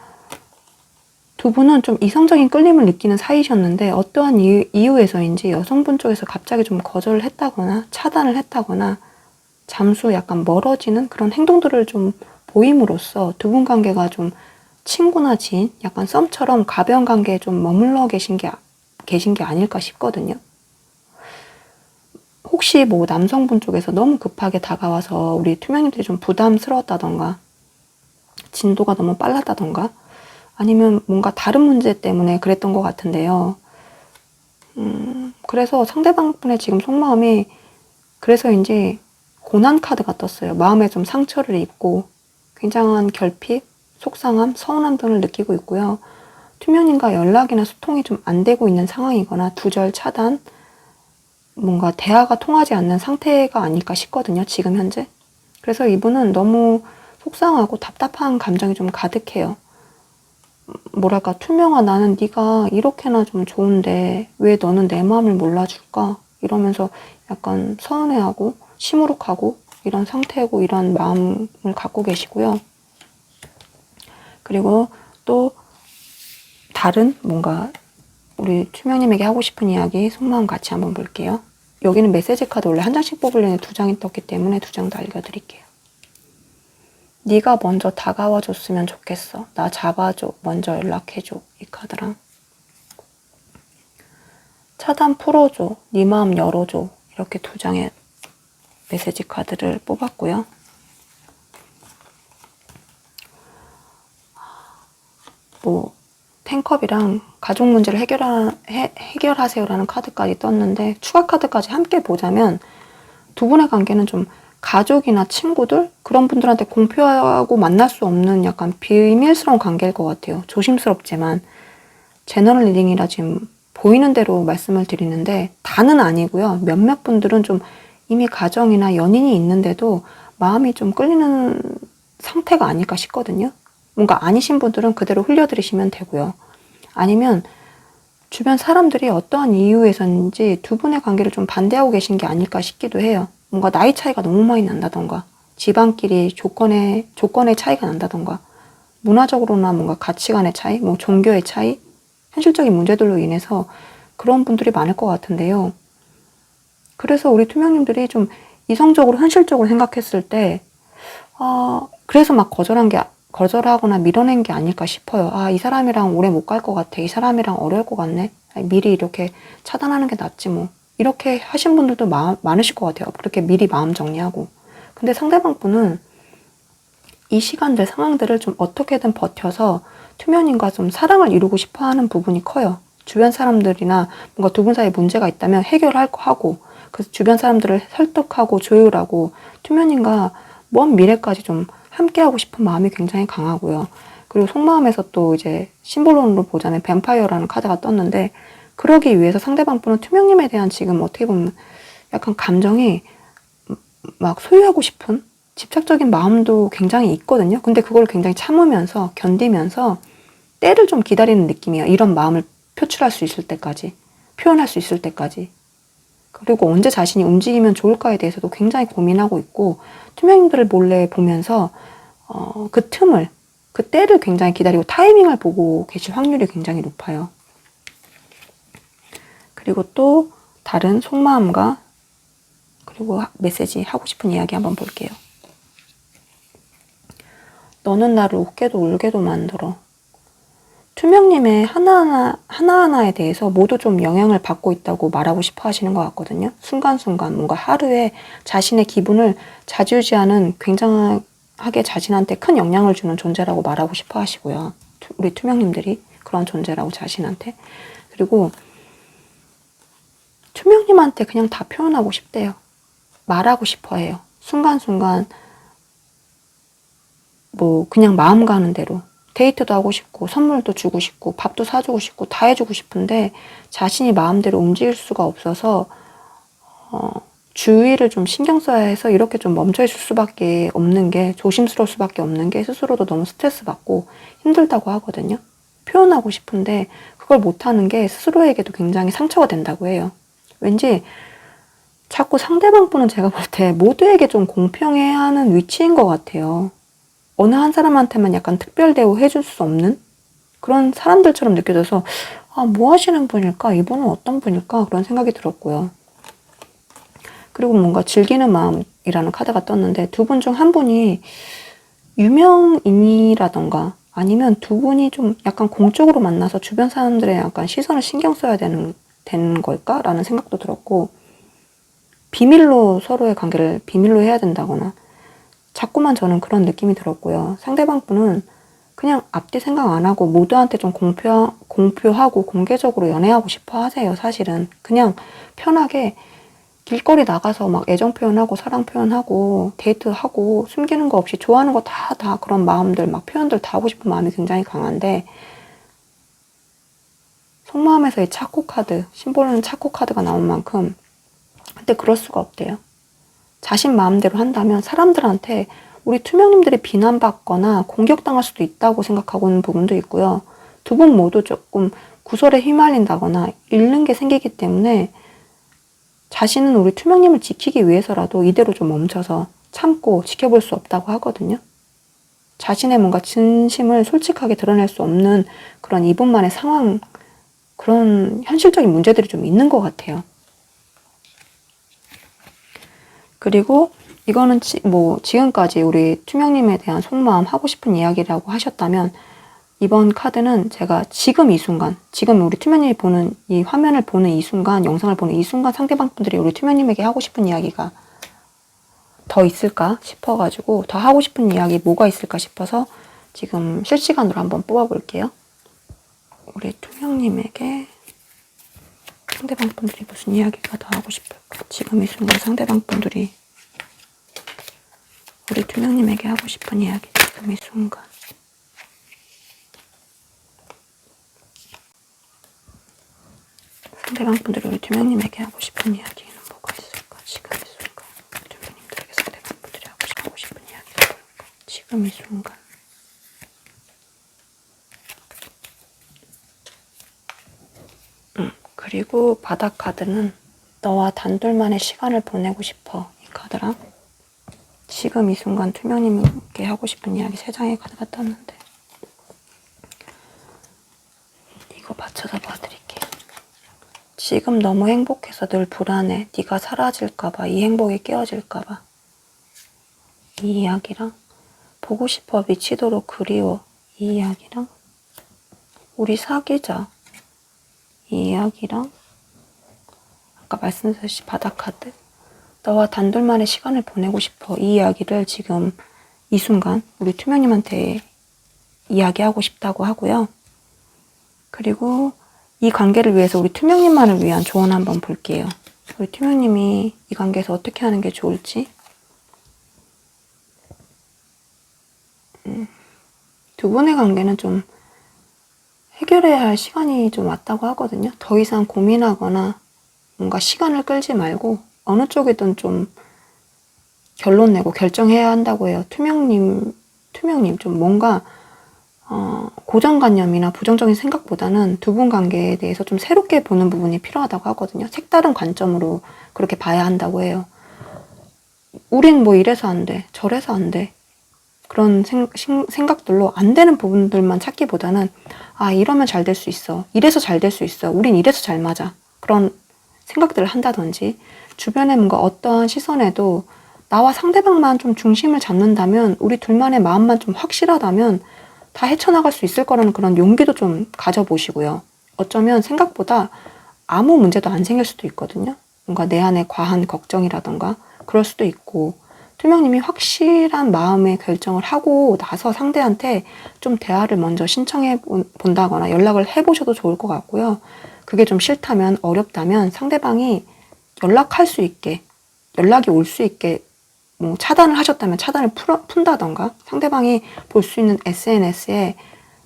A: 두 분은 좀 이성적인 끌림을 느끼는 사이셨는데 어떠한 이유에서인지 여성분 쪽에서 갑자기 좀 거절을 했다거나 차단을 했다거나 잠수 약간 멀어지는 그런 행동들을 좀 보임으로써 두 분 관계가 좀 친구나 지인, 약간 썸처럼 가벼운 관계에 좀 머물러 계신 게 아닐까 싶거든요. 혹시 뭐 남성분 쪽에서 너무 급하게 다가와서 우리 투명님들이 좀 부담스러웠다던가 진도가 너무 빨랐다던가 아니면 뭔가 다른 문제 때문에 그랬던 것 같은데요. 그래서 상대방분의 지금 속마음이 그래서인지 고난 카드가 떴어요. 마음에 좀 상처를 입고 굉장한 결핍, 속상함, 서운함 등을 느끼고 있고요. 투명님과 연락이나 소통이 좀 안 되고 있는 상황이거나 두절 차단, 뭔가 대화가 통하지 않는 상태가 아닐까 싶거든요. 지금 현재. 그래서 이분은 너무 속상하고 답답한 감정이 좀 가득해요. 뭐랄까, 투명아, 나는 네가 이렇게나 좀 좋은데 왜 너는 내 마음을 몰라줄까? 이러면서 약간 서운해하고 시무룩하고 이런 상태고 이런 마음을 갖고 계시고요. 그리고 또 다른 뭔가 우리 투명님에게 하고 싶은 이야기 속마음 같이 한번 볼게요. 여기는 메시지 카드 원래 한 장씩 뽑으려니 두 장이 떴기 때문에 두 장 다 읽어드릴게요. 네가 먼저 다가와 줬으면 좋겠어. 나 잡아줘. 먼저 연락해줘. 이 카드랑 차단 풀어줘. 네 마음 열어줘. 이렇게 두 장의 메시지 카드를 뽑았고요. 뭐 탱컵이랑 가족 문제를 해결하세요라는 카드까지 떴는데 추가 카드까지 함께 보자면 두 분의 관계는 좀 가족이나 친구들 그런 분들한테 공표하고 만날 수 없는 약간 비밀스러운 관계일 것 같아요. 조심스럽지만 제너럴 리딩이라 지금 보이는 대로 말씀을 드리는데 다는 아니고요. 몇몇 분들은 좀 이미 가정이나 연인이 있는데도 마음이 좀 끌리는 상태가 아닐까 싶거든요. 뭔가 아니신 분들은 그대로 흘려드리시면 되고요. 아니면 주변 사람들이 어떠한 이유에서인지 두 분의 관계를 좀 반대하고 계신 게 아닐까 싶기도 해요. 뭔가 나이 차이가 너무 많이 난다던가, 집안끼리 조건의 차이가 난다던가, 문화적으로나 뭔가 가치관의 차이, 뭐 종교의 차이, 현실적인 문제들로 인해서 그런 분들이 많을 것 같은데요. 그래서 우리 투명님들이 좀 이성적으로, 현실적으로 생각했을 때, 그래서 막 거절하거나 밀어낸 게 아닐까 싶어요. 이 사람이랑 오래 못 갈 것 같아. 이 사람이랑 어려울 것 같네. 미리 이렇게 차단하는 게 낫지 뭐. 이렇게 하신 분들도 많으실 것 같아요. 그렇게 미리 마음 정리하고. 근데 상대방 분은 이 시간들, 상황들을 좀 어떻게든 버텨서 투명님과 좀 사랑을 이루고 싶어 하는 부분이 커요. 주변 사람들이나 뭔가 두 분 사이에 문제가 있다면 하고, 그래서 주변 사람들을 설득하고 조율하고 투명님과 먼 미래까지 좀 함께하고 싶은 마음이 굉장히 강하고요. 그리고 속마음에서 또 이제 심볼론으로 보자면 뱀파이어라는 카드가 떴는데, 그러기 위해서 상대방 분은 투명님에 대한 지금 어떻게 보면 약간 감정이 막 소유하고 싶은 집착적인 마음도 굉장히 있거든요. 근데 그걸 굉장히 참으면서 견디면서 때를 좀 기다리는 느낌이에요. 이런 마음을 표출할 수 있을 때까지, 표현할 수 있을 때까지. 그리고 언제 자신이 움직이면 좋을까에 대해서도 굉장히 고민하고 있고, 투명인들을 몰래 보면서 그 때를 굉장히 기다리고 타이밍을 보고 계실 확률이 굉장히 높아요. 그리고 또 다른 속마음과 그리고 메시지, 하고 싶은 이야기 한번 볼게요. 너는 나를 웃게도 울게도 만들어. 투명님의 하나하나에 대해서 모두 좀 영향을 받고 있다고 말하고 싶어 하시는 것 같거든요. 순간순간 뭔가 하루에 자신의 기분을 좌지우지하는 굉장하게 자신한테 큰 영향을 주는 존재라고 말하고 싶어 하시고요. 우리 투명님들이 그런 존재라고 자신한테. 그리고 투명님한테 그냥 다 표현하고 싶대요. 말하고 싶어 해요. 순간순간 뭐 그냥 마음 가는 대로 데이트도 하고 싶고 선물도 주고 싶고 밥도 사주고 싶고 다 해주고 싶은데 자신이 마음대로 움직일 수가 없어서 주의를 좀 신경 써야 해서 이렇게 좀 멈춰 있을 수밖에 없는 게, 조심스러울 수밖에 없는 게 스스로도 너무 스트레스 받고 힘들다고 하거든요. 표현하고 싶은데 그걸 못하는 게 스스로에게도 굉장히 상처가 된다고 해요. 왠지 자꾸 상대방 분은 제가 볼 때 모두에게 좀 공평해야 하는 위치인 것 같아요. 어느 한 사람한테만 약간 특별 대우 해줄 수 없는 그런 사람들처럼 느껴져서 뭐 하시는 분일까? 이분은 어떤 분일까? 그런 생각이 들었고요. 그리고 뭔가 즐기는 마음이라는 카드가 떴는데 두 분 중 한 분이 유명인이라던가 아니면 두 분이 좀 약간 공적으로 만나서 주변 사람들의 약간 시선을 신경 써야 되는 걸까? 라는 생각도 들었고, 비밀로 서로의 관계를 비밀로 해야 된다거나 자꾸만 저는 그런 느낌이 들었고요. 상대방 분은 그냥 앞뒤 생각 안 하고 모두한테 좀 공표하고 공개적으로 연애하고 싶어 하세요. 사실은 그냥 편하게 길거리 나가서 막 애정 표현하고 사랑 표현하고 데이트하고 숨기는 거 없이 좋아하는 거 다 그런 마음들 막 표현들 다 하고 싶은 마음이 굉장히 강한데, 속마음에서의 차코 카드, 심볼은 차코 카드가 나온 만큼 근데 그럴 수가 없대요. 자신 마음대로 한다면 사람들한테 우리 투명님들이 비난받거나 공격당할 수도 있다고 생각하고 있는 부분도 있고요. 두 분 모두 조금 구설에 휘말린다거나 잃는 게 생기기 때문에 자신은 우리 투명님을 지키기 위해서라도 이대로 좀 멈춰서 참고 지켜볼 수 없다고 하거든요. 자신의 뭔가 진심을 솔직하게 드러낼 수 없는 그런 이분만의 상황, 그런 현실적인 문제들이 좀 있는 것 같아요. 그리고 이거는 지금까지 우리 투명님에 대한 속마음 하고 싶은 이야기라고 하셨다면, 이번 카드는 제가 지금 이 순간, 지금 우리 투명님이 보는 이 화면을 보는 이 순간, 영상을 보는 이 순간 상대방 분들이 우리 투명님에게 하고 싶은 이야기가 더 있을까 싶어가지고, 더 하고 싶은 이야기 뭐가 있을까 싶어서 지금 실시간으로 한번 뽑아볼게요. 우리 투명님에게 상대방 분들이 무슨 이야기가 더 하고 싶을까? 지금 이 순간 상대방 분들이 우리 투명님에게 하고 싶은 이야기, 지금 이 순간. 상대방 분들이 우리 투명님에게 하고 싶은 이야기는 뭐가 있을까? 지금 이 순간 투명님들에게 상대방 분들이 하고 싶은 이야기가 뭘까? 지금 이 순간. 그리고 바닥 카드는 너와 단둘만의 시간을 보내고 싶어. 이 카드랑 지금 이 순간 투명님께 하고 싶은 이야기 3장의 카드가 떴는데 이거 맞춰서 봐드릴게요. 지금 너무 행복해서 늘 불안해. 네가 사라질까봐, 이 행복이 깨어질까봐. 이 이야기랑 보고 싶어 미치도록 그리워. 이 이야기랑 우리 사귀자. 이 이야기랑 아까 말씀드렸듯이 바닥 카드 너와 단둘만의 시간을 보내고 싶어. 이 이야기를 지금 이 순간 우리 투명님한테 이야기하고 싶다고 하고요. 그리고 이 관계를 위해서 우리 투명님만을 위한 조언 한번 볼게요. 우리 투명님이 이 관계에서 어떻게 하는 게 좋을지. 두 분의 관계는 좀 해결해야 할 시간이 좀 왔다고 하거든요. 더 이상 고민하거나 뭔가 시간을 끌지 말고 어느 쪽이든 좀 결론 내고 결정해야 한다고 해요. 투명님 좀 뭔가 고정관념이나 부정적인 생각보다는 두 분 관계에 대해서 좀 새롭게 보는 부분이 필요하다고 하거든요. 색다른 관점으로 그렇게 봐야 한다고 해요. 우린 뭐 이래서 안 돼, 저래서 안 돼. 그런 생각들로 안 되는 부분들만 찾기보다는 아, 이러면 잘 될 수 있어. 이래서 잘 될 수 있어. 우린 이래서 잘 맞아. 그런 생각들을 한다든지 주변에 뭔가 어떠한 시선에도 나와 상대방만 좀 중심을 잡는다면 우리 둘만의 마음만 좀 확실하다면 다 헤쳐나갈 수 있을 거라는 그런 용기도 좀 가져보시고요. 어쩌면 생각보다 아무 문제도 안 생길 수도 있거든요. 뭔가 내 안에 과한 걱정이라던가 그럴 수도 있고 투명님이 확실한 마음의 결정을 하고 나서 상대한테 좀 대화를 먼저 신청해 본다거나 연락을 해보셔도 좋을 것 같고요. 그게 좀 싫다면 어렵다면 상대방이 연락할 수 있게 연락이 올 수 있게 뭐 차단을 하셨다면 차단을 푼다던가 상대방이 볼 수 있는 SNS에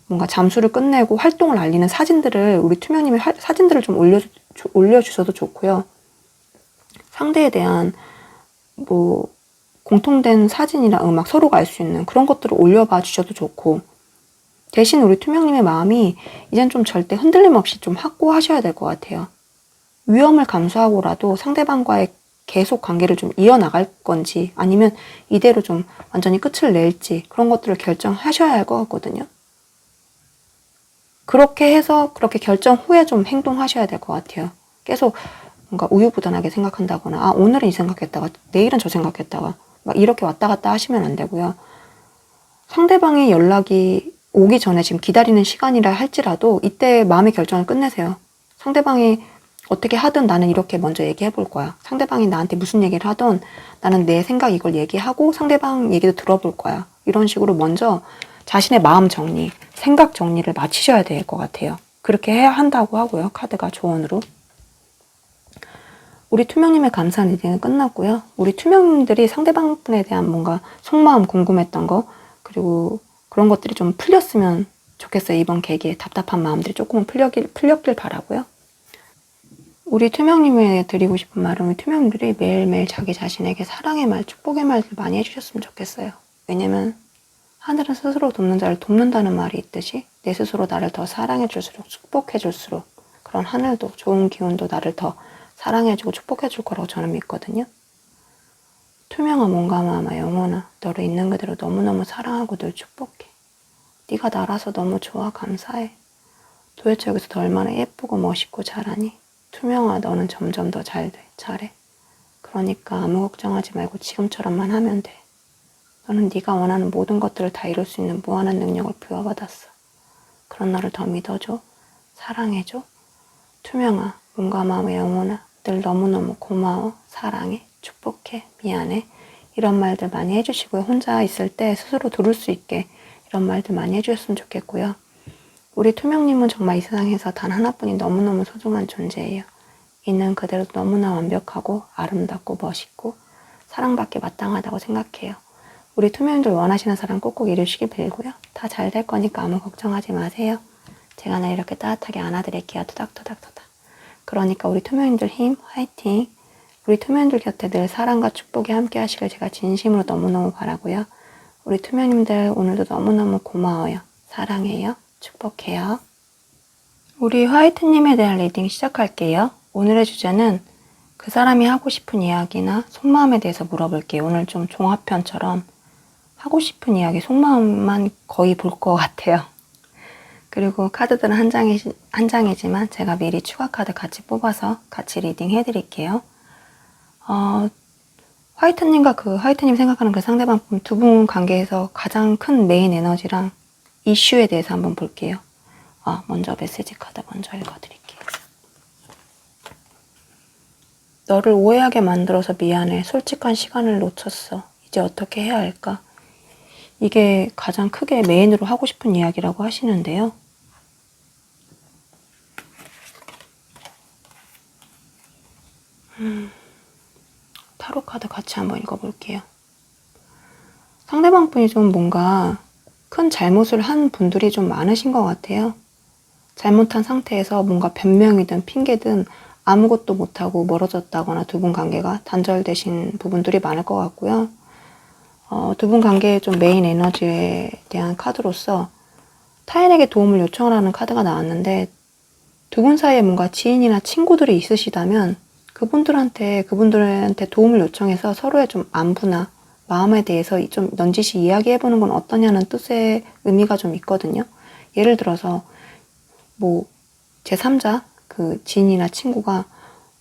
A: 뭔가 잠수를 끝내고 활동을 알리는 사진들을 우리 투명님이 사진들을 좀 올려주셔도 좋고요. 상대에 대한 뭐 공통된 사진이나 음악 서로가 알 수 있는 그런 것들을 올려봐 주셔도 좋고 대신 우리 투명님의 마음이 이젠 좀 절대 흔들림 없이 좀 확고하셔야 될 것 같아요. 위험을 감수하고라도 상대방과의 계속 관계를 좀 이어나갈 건지 아니면 이대로 좀 완전히 끝을 낼지 그런 것들을 결정하셔야 할 것 같거든요. 그렇게 해서 그렇게 결정 후에 좀 행동하셔야 될 것 같아요. 계속 뭔가 우유부단하게 생각한다거나 아 오늘은 이 생각했다가 내일은 저 생각했다가 막 이렇게 왔다 갔다 하시면 안 되고요. 상대방의 연락이 오기 전에 지금 기다리는 시간이라 할지라도 이때 마음의 결정을 끝내세요. 상대방이 어떻게 하든 나는 이렇게 먼저 얘기해 볼 거야. 상대방이 나한테 무슨 얘기를 하든 나는 내 생각 이걸 얘기하고 상대방 얘기도 들어볼 거야. 이런 식으로 먼저 자신의 마음 정리, 생각 정리를 마치셔야 될 것 같아요. 그렇게 해야 한다고 하고요. 카드가 조언으로. 우리 투명님의 감사 리딩은 끝났고요. 우리 투명님들이 상대방에 대한 뭔가 속마음 궁금했던 거 그리고 그런 것들이 좀 풀렸으면 좋겠어요. 이번 계기에 답답한 마음들이 조금은 풀렸길 바라고요. 우리 투명님에 드리고 싶은 말은 우리 투명님들이 매일매일 자기 자신에게 사랑의 말, 축복의 말들 많이 해주셨으면 좋겠어요. 왜냐면 하늘은 스스로 돕는 자를 돕는다는 말이 있듯이 내 스스로 나를 더 사랑해줄수록 축복해줄수록 그런 하늘도 좋은 기운도 나를 더 사랑해주고 축복해줄 거라고 저는 믿거든요. 투명아 몸과 마음아 영혼아 너를 있는 그대로 너무너무 사랑하고 늘 축복해. 네가 나라서 너무 좋아 감사해. 도대체 여기서 더 얼마나 예쁘고 멋있고 잘하니? 투명아 너는 점점 더 잘해. 그러니까 아무 걱정하지 말고 지금처럼만 하면 돼. 너는 네가 원하는 모든 것들을 다 이룰 수 있는 무한한 능력을 부여받았어. 그런 너를 더 믿어줘. 사랑해줘. 투명아 몸과 마음의 영혼아 늘 너무너무 고마워. 사랑해. 축복해. 미안해. 이런 말들 많이 해주시고요. 혼자 있을 때 스스로 들을 수 있게 이런 말들 많이 해주셨으면 좋겠고요. 우리 투명님은 정말 이 세상에서 단 하나뿐인 너무너무 소중한 존재예요. 있는 그대로 너무나 완벽하고 아름답고 멋있고 사랑받기 마땅하다고 생각해요. 우리 투명님들 원하시는 사랑 꼭꼭 이루시길 빌고요. 다 잘 될 거니까 아무 걱정하지 마세요. 제가 나 이렇게 따뜻하게 안아드릴게요. 토닥토닥토닥. 그러니까 우리 투명인들 힘, 화이팅! 우리 투명인들 곁에 늘 사랑과 축복이 함께 하시길 제가 진심으로 너무너무 바라고요. 우리 투명님들 오늘도 너무너무 고마워요. 사랑해요. 축복해요. 우리 화이트님에 대한 리딩 시작할게요. 오늘의 주제는 그 사람이 하고 싶은 이야기나 속마음에 대해서 물어볼게요. 오늘 좀 종합편처럼 하고 싶은 이야기, 속마음만 거의 볼 것 같아요. 그리고 카드들은 한 장이지만 제가 미리 추가 카드 같이 뽑아서 같이 리딩 해드릴게요. 화이트님과 그 화이트님 생각하는 그 상대방 두 분 관계에서 가장 큰 메인 에너지랑 이슈에 대해서 한번 볼게요. 먼저 메시지 카드 먼저 읽어드릴게요. 너를 오해하게 만들어서 미안해. 솔직한 시간을 놓쳤어. 이제 어떻게 해야 할까? 이게 가장 크게 메인으로 하고 싶은 이야기라고 하시는데요. 타로 카드 같이 한번 읽어볼게요. 상대방 분이 좀 뭔가 큰 잘못을 한 분들이 좀 많으신 것 같아요. 잘못한 상태에서 뭔가 변명이든 핑계든 아무것도 못하고 멀어졌다거나 두 분 관계가 단절되신 부분들이 많을 것 같고요. 두 분 관계의 좀 메인 에너지에 대한 카드로서 타인에게 도움을 요청하라는 카드가 나왔는데 두 분 사이에 뭔가 지인이나 친구들이 있으시다면 그분들한테 도움을 요청해서 서로의 좀 안부나 마음에 대해서 좀 넌지시 이야기해보는 건 어떠냐는 뜻의 의미가 좀 있거든요. 예를 들어서 뭐 제3자 그 지인이나 친구가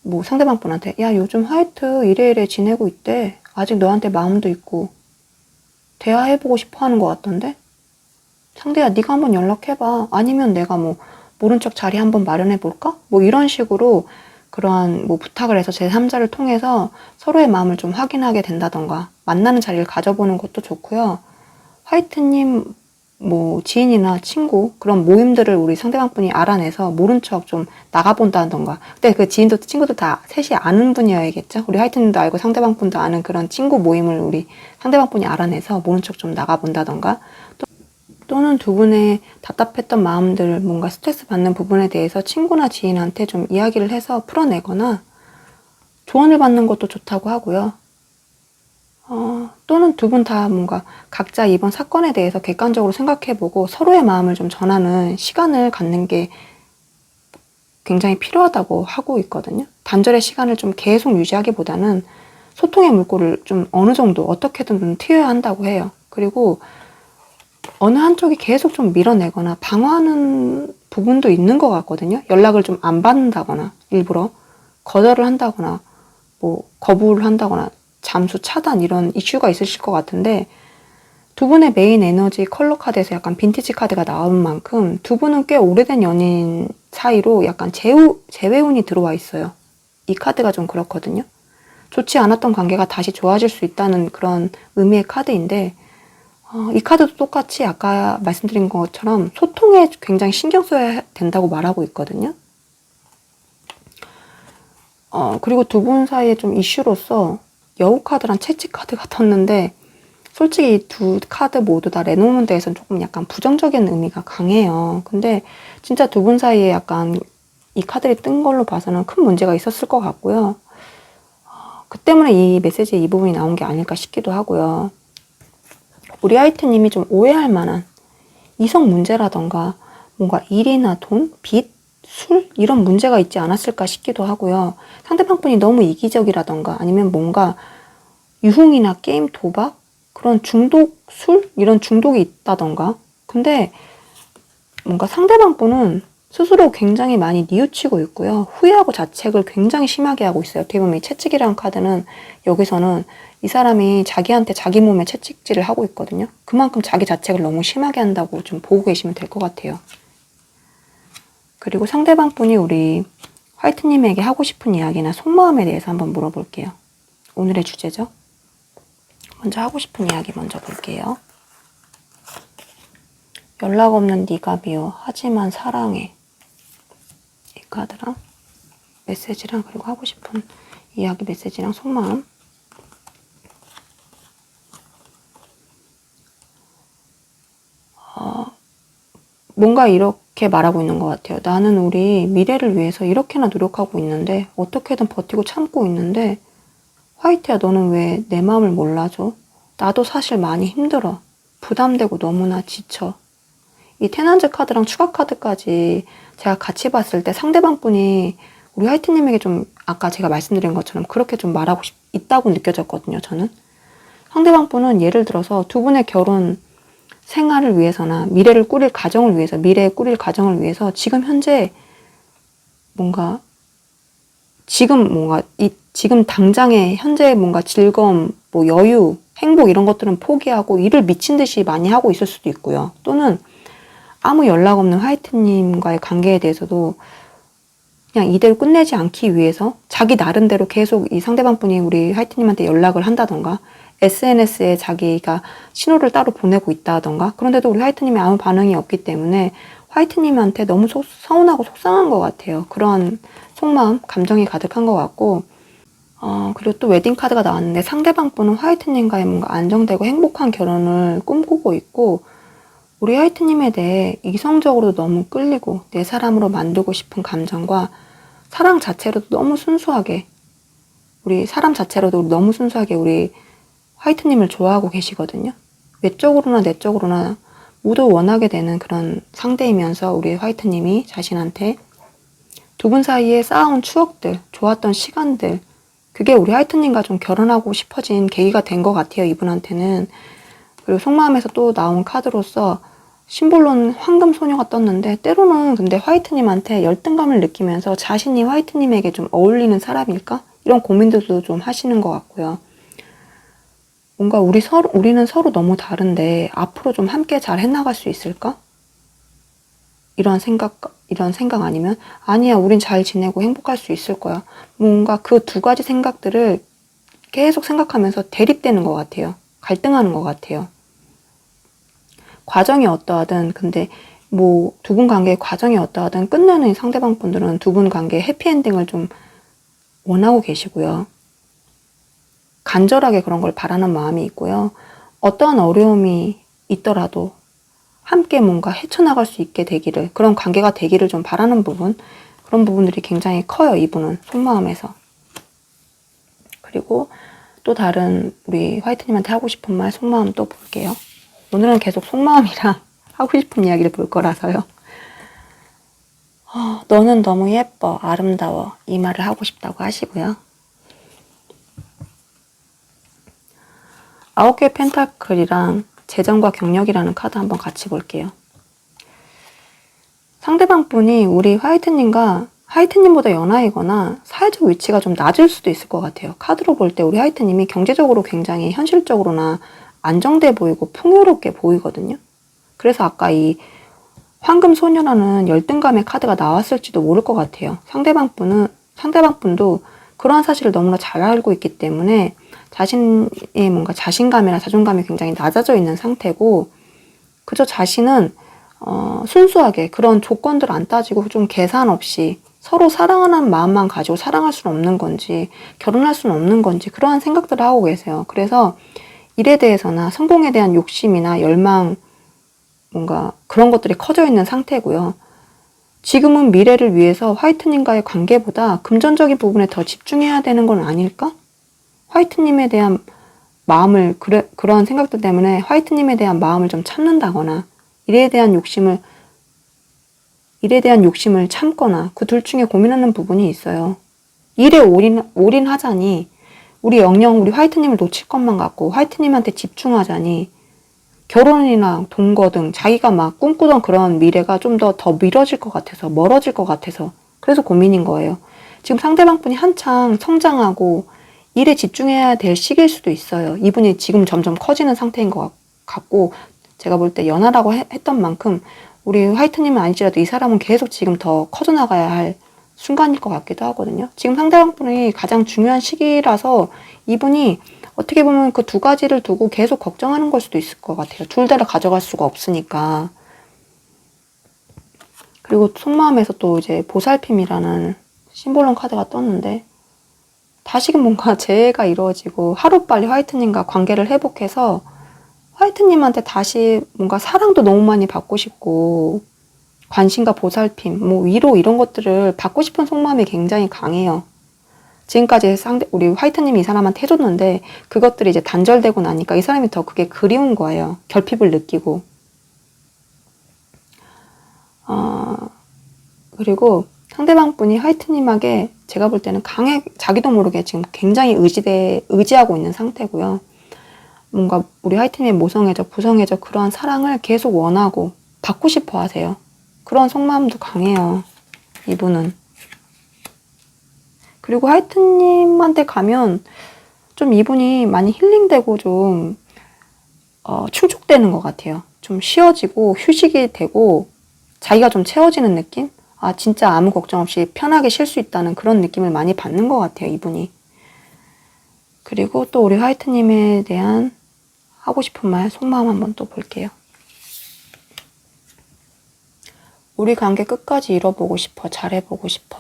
A: 뭐 상대방 분한테 야 요즘 화이트 이래이래 지내고 있대. 아직 너한테 마음도 있고 대화해보고 싶어 하는 것 같던데? 상대야 네가 한번 연락해봐. 아니면 내가 뭐 모른 척 자리 한번 마련해볼까? 뭐 이런 식으로 그러한 뭐 부탁을 해서 제3자를 통해서 서로의 마음을 좀 확인하게 된다던가 만나는 자리를 가져보는 것도 좋고요. 화이트님 뭐 지인이나 친구 그런 모임들을 우리 상대방분이 알아내서 모른 척 좀 나가본다던가. 근데 그 지인도 친구도 다 셋이 아는 분이어야겠죠. 우리 화이트님도 알고 상대방분도 아는 그런 친구 모임을 우리 상대방분이 알아내서 모른 척 좀 나가본다던가. 또는 두 분의 답답했던 마음들, 뭔가 스트레스 받는 부분에 대해서 친구나 지인한테 좀 이야기를 해서 풀어내거나 조언을 받는 것도 좋다고 하고요. 또는 두 분 다 뭔가 각자 이번 사건에 대해서 객관적으로 생각해보고 서로의 마음을 좀 전하는 시간을 갖는 게 굉장히 필요하다고 하고 있거든요. 단절의 시간을 좀 계속 유지하기보다는 소통의 물꼬를 좀 어느 정도 어떻게든 좀 트여야 한다고 해요. 그리고 어느 한쪽이 계속 좀 밀어내거나 방어하는 부분도 있는 것 같거든요. 연락을 좀 안 받는다거나 일부러 거절을 한다거나 뭐 거부를 한다거나 잠수 차단 이런 이슈가 있으실 것 같은데 두 분의 메인 에너지 컬러 카드에서 약간 빈티지 카드가 나온 만큼 두 분은 꽤 오래된 연인 사이로 약간 재회운이 들어와 있어요. 이 카드가 좀 그렇거든요. 좋지 않았던 관계가 다시 좋아질 수 있다는 그런 의미의 카드인데 이 카드도 똑같이 아까 말씀드린 것처럼 소통에 굉장히 신경 써야 된다고 말하고 있거든요. 그리고 두 분 사이에 좀 이슈로서 여우 카드랑 채찍 카드가 떴는데 솔직히 이 두 카드 모두 다 레노먼드에서는 조금 약간 부정적인 의미가 강해요. 근데 진짜 두 분 사이에 약간 이 카드를 뜬 걸로 봐서는 큰 문제가 있었을 것 같고요. 그 때문에 이 메시지에 이 부분이 나온 게 아닐까 싶기도 하고요. 우리 하이트님이 좀 오해할 만한 이성 문제라던가 뭔가 일이나 돈, 빚, 술 이런 문제가 있지 않았을까 싶기도 하고요. 상대방분이 너무 이기적이라던가 아니면 뭔가 유흥이나 게임, 도박 그런 중독, 술 이런 중독이 있다던가. 근데 뭔가 상대방분은 스스로 굉장히 많이 뉘우치고 있고요. 후회하고 자책을 굉장히 심하게 하고 있어요. 어떻게 보면 이 채찍이라는 카드는 여기서는 이 사람이 자기한테 자기 몸에 채찍질을 하고 있거든요. 그만큼 자기 자책을 너무 심하게 한다고 좀 보고 계시면 될 것 같아요. 그리고 상대방 분이 우리 화이트님에게 하고 싶은 이야기나 속마음에 대해서 한번 물어볼게요. 오늘의 주제죠. 먼저 하고 싶은 이야기 먼저 볼게요. 연락 없는 네가 미워. 하지만 사랑해. 이 카드랑 메시지랑 그리고 하고 싶은 이야기 메시지랑 속마음. 뭔가 이렇게 말하고 있는 것 같아요. 나는 우리 미래를 위해서 이렇게나 노력하고 있는데, 어떻게든 버티고 참고 있는데, 화이트야, 너는 왜 내 마음을 몰라줘? 나도 사실 많이 힘들어. 부담되고 너무나 지쳐. 이 테넌즈 카드랑 추가 카드까지 제가 같이 봤을 때 상대방 분이 우리 화이트님에게 좀 아까 제가 말씀드린 것처럼 그렇게 좀 말하고 있다고 느껴졌거든요, 저는. 상대방 분은 예를 들어서 두 분의 결혼 생활을 위해서나 미래에 꾸릴 가정을 위해서 지금 현재 뭔가 지금 당장의 현재의 뭔가 즐거움, 뭐 여유, 행복 이런 것들은 포기하고 일을 미친 듯이 많이 하고 있을 수도 있고요. 또는 아무 연락 없는 화이트님과의 관계에 대해서도 그냥 이대로 끝내지 않기 위해서 자기 나름대로 계속 이 상대방 분이 우리 화이트님한테 연락을 한다던가 SNS에 자기가 신호를 따로 보내고 있다던가 그런데도 우리 화이트님이 아무 반응이 없기 때문에 화이트님한테 너무 서운하고 속상한 것 같아요. 그러한 속마음, 감정이 가득한 것 같고 그리고 또 웨딩카드가 나왔는데 상대방 분은 화이트님과의 뭔가 안정되고 행복한 결혼을 꿈꾸고 있고 우리 화이트님에 대해 이성적으로도 너무 끌리고 내 사람으로 만들고 싶은 감정과 사랑 자체로도 너무 순수하게 우리 화이트님을 좋아하고 계시거든요. 외적으로나 내적으로나 모두 원하게 되는 그런 상대이면서 우리 화이트님이 자신한테 두 분 사이에 쌓아온 추억들, 좋았던 시간들 그게 우리 화이트님과 좀 결혼하고 싶어진 계기가 된 것 같아요. 이분한테는. 그리고 속마음에서 또 나온 카드로서 심볼로는 황금 소녀가 떴는데 때로는 근데 화이트님한테 열등감을 느끼면서 자신이 화이트님에게 좀 어울리는 사람일까? 이런 고민들도 좀 하시는 것 같고요. 뭔가 우리는 서로 너무 다른데 앞으로 좀 함께 잘 해나갈 수 있을까? 이런 생각 아니면 아니야, 우린 잘 지내고 행복할 수 있을 거야. 뭔가 그 두 가지 생각들을 계속 생각하면서 대립되는 것 같아요. 갈등하는 것 같아요. 과정이 어떠하든 근데 뭐 두 분 관계의 과정이 어떠하든 끝내는 상대방 분들은 두 분 관계의 해피엔딩을 좀 원하고 계시고요. 간절하게 그런 걸 바라는 마음이 있고요. 어떠한 어려움이 있더라도 함께 뭔가 헤쳐나갈 수 있게 되기를, 그런 관계가 되기를 좀 바라는 그런 부분들이 굉장히 커요. 이분은 속마음에서. 그리고 또 다른 우리 화이트님한테 하고 싶은 말 속마음 또 볼게요. 오늘은 계속 속마음이랑 하고 싶은 이야기를 볼 거라서요. 너는 너무 예뻐, 아름다워 이 말을 하고 싶다고 하시고요. 9개의 펜타클이랑 재정과 경력이라는 카드 한번 같이 볼게요. 상대방 분이 우리 화이트님보다 연하이거나 사회적 위치가 좀 낮을 수도 있을 것 같아요. 카드로 볼 때 우리 화이트님이 경제적으로 굉장히 현실적으로나 안정돼 보이고 풍요롭게 보이거든요. 그래서 아까 이 황금 소녀라는 열등감의 카드가 나왔을지도 모를 것 같아요. 상대방 분도 그러한 사실을 너무나 잘 알고 있기 때문에 자신의 뭔가 자신감이나 자존감이 굉장히 낮아져 있는 상태고 그저 자신은 순수하게 그런 조건들 안 따지고 좀 계산 없이 서로 사랑하는 마음만 가지고 사랑할 수는 없는 건지 결혼할 수는 없는 건지 그러한 생각들을 하고 계세요. 그래서 일에 대해서나 성공에 대한 욕심이나 열망 뭔가 그런 것들이 커져 있는 상태고요. 지금은 미래를 위해서 화이트님과의 관계보다 금전적인 부분에 더 집중해야 되는 건 아닐까? 화이트님에 대한 마음을 그런 생각들 때문에 화이트님에 대한 마음을 좀 참는다거나 일에 대한 욕심을 참거나 그 둘 중에 고민하는 부분이 있어요. 일에 올인하자니 우리 화이트님을 놓칠 것만 같고 화이트님한테 집중하자니 결혼이나 동거 등 자기가 막 꿈꾸던 그런 미래가 좀 더 미뤄질 것 같아서 멀어질 것 같아서 그래서 고민인 거예요. 지금 상대방 분이 한창 성장하고 일에 집중해야 될 시기일 수도 있어요. 이분이 지금 점점 커지는 상태인 것 같고 제가 볼 때 연하라고 했던 만큼 우리 화이트님은 아니지라도 이 사람은 계속 지금 더 커져나가야 할 순간일 것 같기도 하거든요. 지금 상대방 분이 가장 중요한 시기라서 이분이 어떻게 보면 그 두 가지를 두고 계속 걱정하는 걸 수도 있을 것 같아요. 둘 다를 가져갈 수가 없으니까. 그리고 속마음에서 또 이제 보살핌이라는 심볼론 카드가 떴는데 다시금 뭔가 재해가 이루어지고 하루빨리 화이트님과 관계를 회복해서 화이트님한테 다시 뭔가 사랑도 너무 많이 받고 싶고 관심과 보살핌, 뭐 위로 이런 것들을 받고 싶은 속마음이 굉장히 강해요. 지금까지 우리 화이트님이 이 사람한테 해줬는데 그것들이 이제 단절되고 나니까 이 사람이 더 그게 그리운 거예요. 결핍을 느끼고. 그리고 상대방 분이 화이트님에게 제가 볼 때는 자기도 모르게 지금 굉장히 의지하고 있는 상태고요. 뭔가 우리 화이트님의 모성애적, 부성애적 그러한 사랑을 계속 원하고 받고 싶어 하세요. 그런 속마음도 강해요. 이분은. 그리고 화이트님한테 가면 좀 이분이 많이 힐링되고 좀 충족되는 것 같아요. 좀 쉬어지고 휴식이 되고 자기가 좀 채워지는 느낌? 아, 진짜 아무 걱정 없이 편하게 쉴 수 있다는 그런 느낌을 많이 받는 것 같아요, 이분이. 그리고 또 우리 화이트님에 대한 하고 싶은 말, 속마음 한번 또 볼게요. 우리 관계 끝까지 이뤄보고 싶어, 잘해보고 싶어.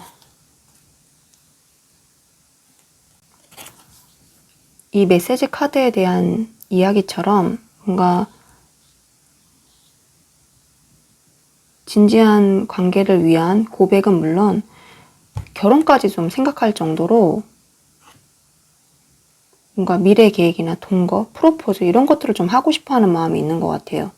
A: 이 메시지 카드에 대한 이야기처럼 뭔가 진지한 관계를 위한 고백은 물론 결혼까지 좀 생각할 정도로 뭔가 미래 계획이나 동거, 프로포즈 이런 것들을 좀 하고 싶어 하는 마음이 있는 것 같아요.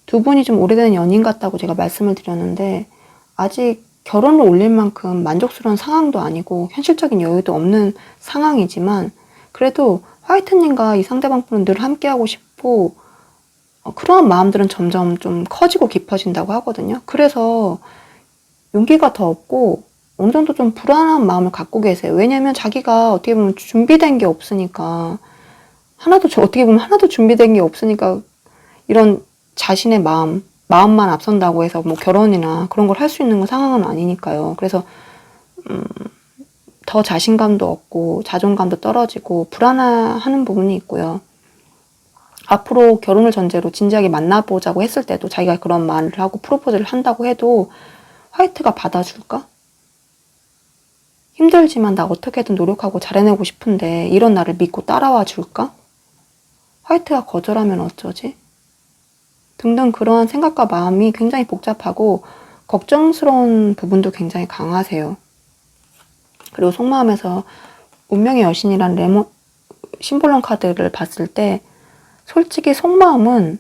A: 두 분이 좀 오래된 연인 같다고 제가 말씀을 드렸는데 아직 결혼을 올릴 만큼 만족스러운 상황도 아니고 현실적인 여유도 없는 상황이지만 그래도 화이트님과 이 상대방 분은 늘 함께하고 싶고 그러한 마음들은 점점 좀 커지고 깊어진다고 하거든요. 그래서 용기가 더 없고 어느 정도 좀 불안한 마음을 갖고 계세요. 왜냐면 자기가 어떻게 보면 준비된 게 없으니까 어떻게 보면 하나도 준비된 게 없으니까 이런 자신의 마음만 앞선다고 해서 뭐 결혼이나 그런 걸 할 수 있는 상황은 아니니까요. 그래서 더 자신감도 없고 자존감도 떨어지고 불안해하는 부분이 있고요. 앞으로 결혼을 전제로 진지하게 만나보자고 했을 때도 자기가 그런 말을 하고 프로포즈를 한다고 해도 화이트가 받아줄까? 힘들지만 나 어떻게든 노력하고 잘해내고 싶은데 이런 나를 믿고 따라와 줄까? 화이트가 거절하면 어쩌지? 등등 그러한 생각과 마음이 굉장히 복잡하고 걱정스러운 부분도 굉장히 강하세요. 그리고 속마음에서 운명의 여신이란 심볼론 카드를 봤을 때 솔직히 속마음은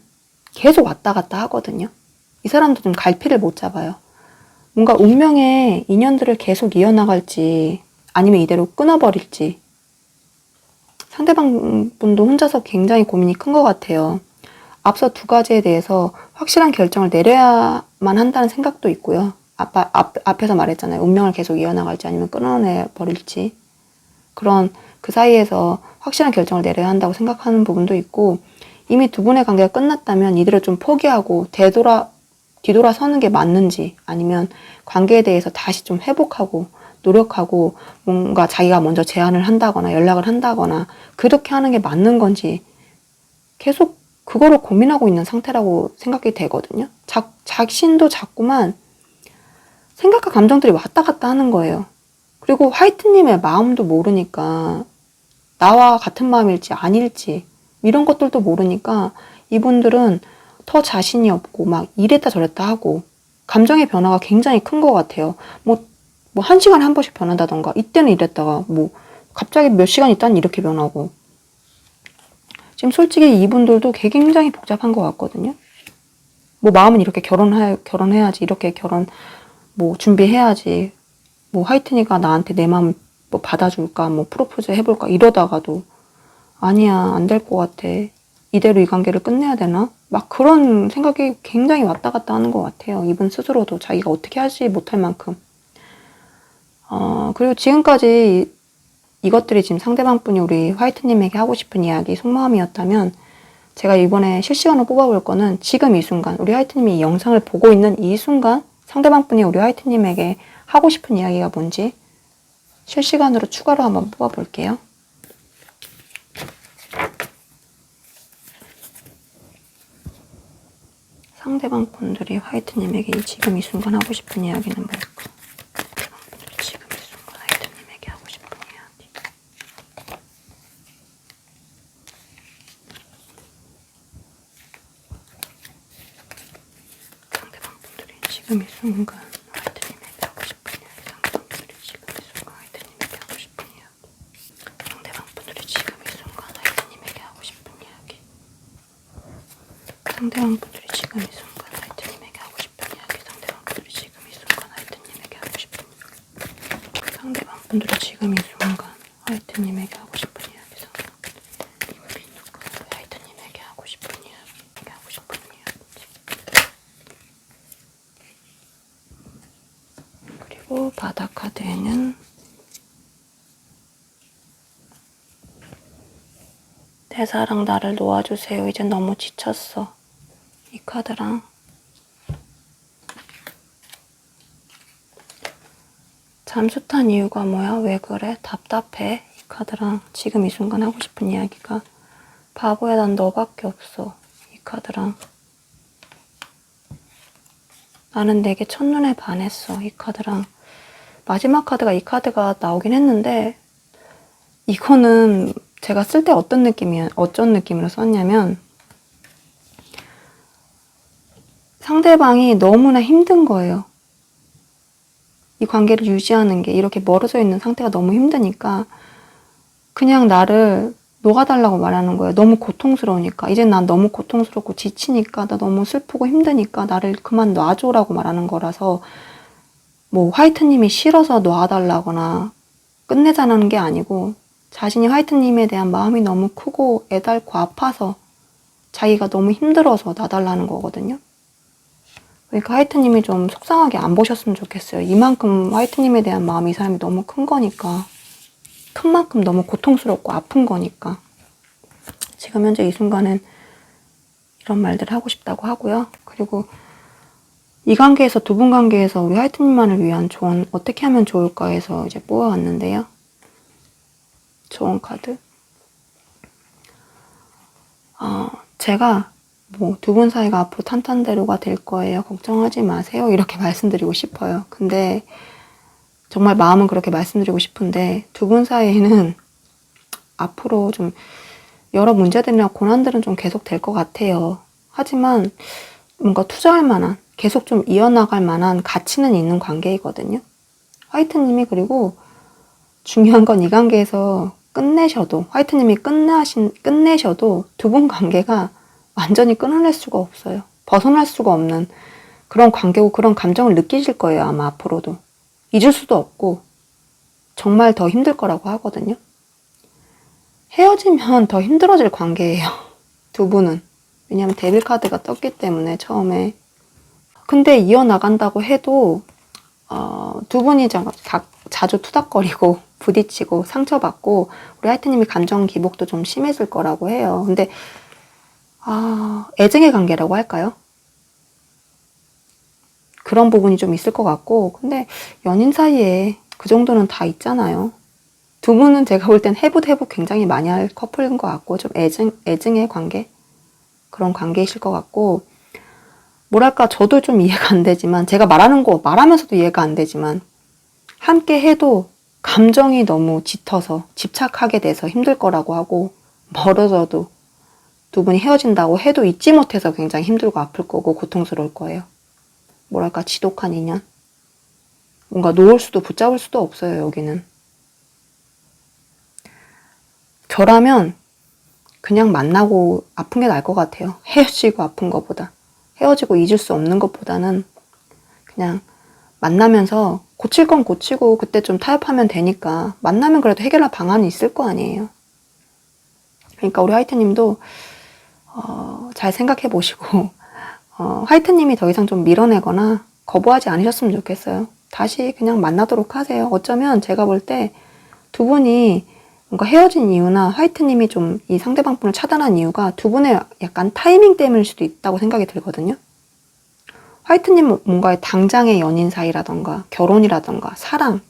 A: 계속 왔다 갔다 하거든요. 이 사람도 좀 갈피를 못 잡아요. 뭔가 운명의 인연들을 계속 이어나갈지 아니면 이대로 끊어버릴지 상대방 분도 혼자서 굉장히 고민이 큰 것 같아요. 앞서 두 가지에 대해서 확실한 결정을 내려야만 한다는 생각도 있고요. 앞에서 말했잖아요. 운명을 계속 이어나갈지 아니면 끊어내버릴지. 그 사이에서 확실한 결정을 내려야 한다고 생각하는 부분도 있고 이미 두 분의 관계가 끝났다면 이대로 좀 포기하고 뒤돌아서는 게 맞는지 아니면 관계에 대해서 다시 좀 회복하고 노력하고 뭔가 자기가 먼저 제안을 한다거나 연락을 한다거나 그렇게 하는 게 맞는 건지 계속 그거를 고민하고 있는 상태라고 생각이 되거든요. 자신도 자꾸만 생각과 감정들이 왔다 갔다 하는 거예요. 그리고 화이트님의 마음도 모르니까 나와 같은 마음일지 아닐지 이런 것들도 모르니까 이분들은 더 자신이 없고 막 이랬다 저랬다 하고 감정의 변화가 굉장히 큰 것 같아요. 뭐 1시간에 한 번씩 변한다던가 이때는 이랬다가 뭐 갑자기 몇 시간 있다는 이렇게 변하고 지금 솔직히 이분들도 굉장히 복잡한 것 같거든요. 뭐 마음은 이렇게 결혼해야지 이렇게 결혼 뭐 준비해야지 뭐 화이트니까 나한테 내 마음 뭐 받아줄까 뭐 프로포즈 해볼까 이러다가도 아니야 안 될 것 같아 이대로 이 관계를 끝내야 되나 막 그런 생각이 굉장히 왔다 갔다 하는 것 같아요. 이분 스스로도 자기가 어떻게 하지 못할 만큼 그리고 지금까지 이것들이 지금 상대방 분이 우리 화이트님에게 하고 싶은 이야기 속마음이었다면 제가 이번에 실시간으로 뽑아볼 거는 지금 이 순간 우리 화이트님이 이 영상을 보고 있는 이 순간 상대방 분이 우리 화이트님에게 하고 싶은 이야기가 뭔지 실시간으로 추가로 한번 뽑아볼게요. 상대방 분들이 화이트님에게 지금 이 순간 하고 싶은 이야기는 뭘까? 상대방 분들이 지금 이 순간 화이트님에게 하고 싶은 이야기. 상대방 분들이 지금 이 순간 화이트님에게 하고 싶은 이야기. 상대방분들이 지금 이 순간 화이트님에게 하고 싶은 이야기. 상대방분들이 지금 이 순간 화이트님에게 하고 싶은 이야기. 상대방분들이 지금 이 순간 화이트님에게 하고 싶은 이야기. 상대방분들이 지금 이 순간 화이트님에게 하고 싶은 이야기. 상대방분들이 지금 이 순간 화이트님에게 하고 싶은 이야기. 화이트님에게 하고 싶은 이야기. 하고 싶은 이야기. 그리고 바닥 카드에는 내 사랑 나를 놓아주세요. 이제 너무 지쳤어. 이 카드랑 잠수 탄 이유가 뭐야? 왜 그래? 답답해. 이 카드랑 지금 이 순간 하고 싶은 이야기가 바보야 난 너밖에 없어. 이 카드랑 나는 내게 첫눈에 반했어. 이 카드랑 마지막 카드가 이 카드가 나오긴 했는데 이거는 제가 쓸 때 어떤 느낌으로 썼냐면 상대방이 너무나 힘든 거예요. 이 관계를 유지하는 게 이렇게 멀어져 있는 상태가 너무 힘드니까 그냥 나를 녹아달라고 말하는 거예요. 너무 고통스러우니까. 이제 난 너무 고통스럽고 지치니까 나 너무 슬프고 힘드니까 나를 그만 놔줘라고 말하는 거라서 뭐 화이트님이 싫어서 놔달라거나 끝내자는 게 아니고 자신이 화이트님에 대한 마음이 너무 크고 애달고 아파서 자기가 너무 힘들어서 놔달라는 거거든요. 그러니까 화이트님이 좀 속상하게 안 보셨으면 좋겠어요. 이만큼 화이트님에 대한 마음이 이 사람이 너무 큰 거니까. 큰 만큼 너무 고통스럽고 아픈 거니까. 지금 현재 이 순간은 이런 말들을 하고 싶다고 하고요. 그리고 이 관계에서, 두 분 관계에서 우리 화이트님만을 위한 조언 어떻게 하면 좋을까 해서 이제 뽑아왔는데요. 조언 카드. 제가 뭐 두 분 사이가 앞으로 탄탄대로가 될 거예요. 걱정하지 마세요. 이렇게 말씀드리고 싶어요. 근데 정말 마음은 그렇게 말씀드리고 싶은데 두 분 사이에는 앞으로 좀 여러 문제들이나 고난들은 좀 계속 될 것 같아요. 하지만 뭔가 투자할 만한, 계속 좀 이어나갈 만한 가치는 있는 관계이거든요. 화이트님이 그리고 중요한 건 이 관계에서 끝내셔도, 화이트님이 끝내셔도 두 분 관계가 완전히 끊어낼 수가 없어요. 벗어날 수가 없는 그런 관계고 그런 감정을 느끼실 거예요. 아마 앞으로도. 잊을 수도 없고 정말 더 힘들 거라고 하거든요. 헤어지면 더 힘들어질 관계예요. 두 분은. 왜냐면 데빌 카드가 떴기 때문에 처음에. 근데 이어나간다고 해도 두 분이 자주 투닥거리고 부딪히고 상처받고 우리 하이트님이 감정 기복도 좀 심해질 거라고 해요. 근데 애증의 관계라고 할까요? 그런 부분이 좀 있을 것 같고 근데 연인 사이에 그 정도는 다 있잖아요. 두 분은 제가 볼 땐 해부 굉장히 많이 할 커플인 것 같고 좀 애증의 관계? 그런 관계이실 것 같고 뭐랄까 저도 좀 이해가 안 되지만 제가 말하면서도 이해가 안 되지만 함께 해도 감정이 너무 짙어서 집착하게 돼서 힘들 거라고 하고 멀어져도 두 분이 헤어진다고 해도 잊지 못해서 굉장히 힘들고 아플 거고 고통스러울 거예요. 뭐랄까 지독한 인연? 뭔가 놓을 수도 붙잡을 수도 없어요. 여기는. 저라면 그냥 만나고 아픈 게 나을 것 같아요. 헤어지고 아픈 것보다. 헤어지고 잊을 수 없는 것보다는 그냥 만나면서 고칠 건 고치고 그때 좀 타협하면 되니까 만나면 그래도 해결할 방안이 있을 거 아니에요. 그러니까 우리 화이트님도 잘 생각해 보시고 화이트님이 더 이상 좀 밀어내거나 거부하지 않으셨으면 좋겠어요. 다시 그냥 만나도록 하세요. 어쩌면 제가 볼 때 두 분이 뭔가 헤어진 이유나 화이트님이 좀 이 상대방 분을 차단한 이유가 두 분의 약간 타이밍 때문일 수도 있다고 생각이 들거든요. 화이트님 뭔가 당장의 연인 사이라던가 결혼이라던가 사랑,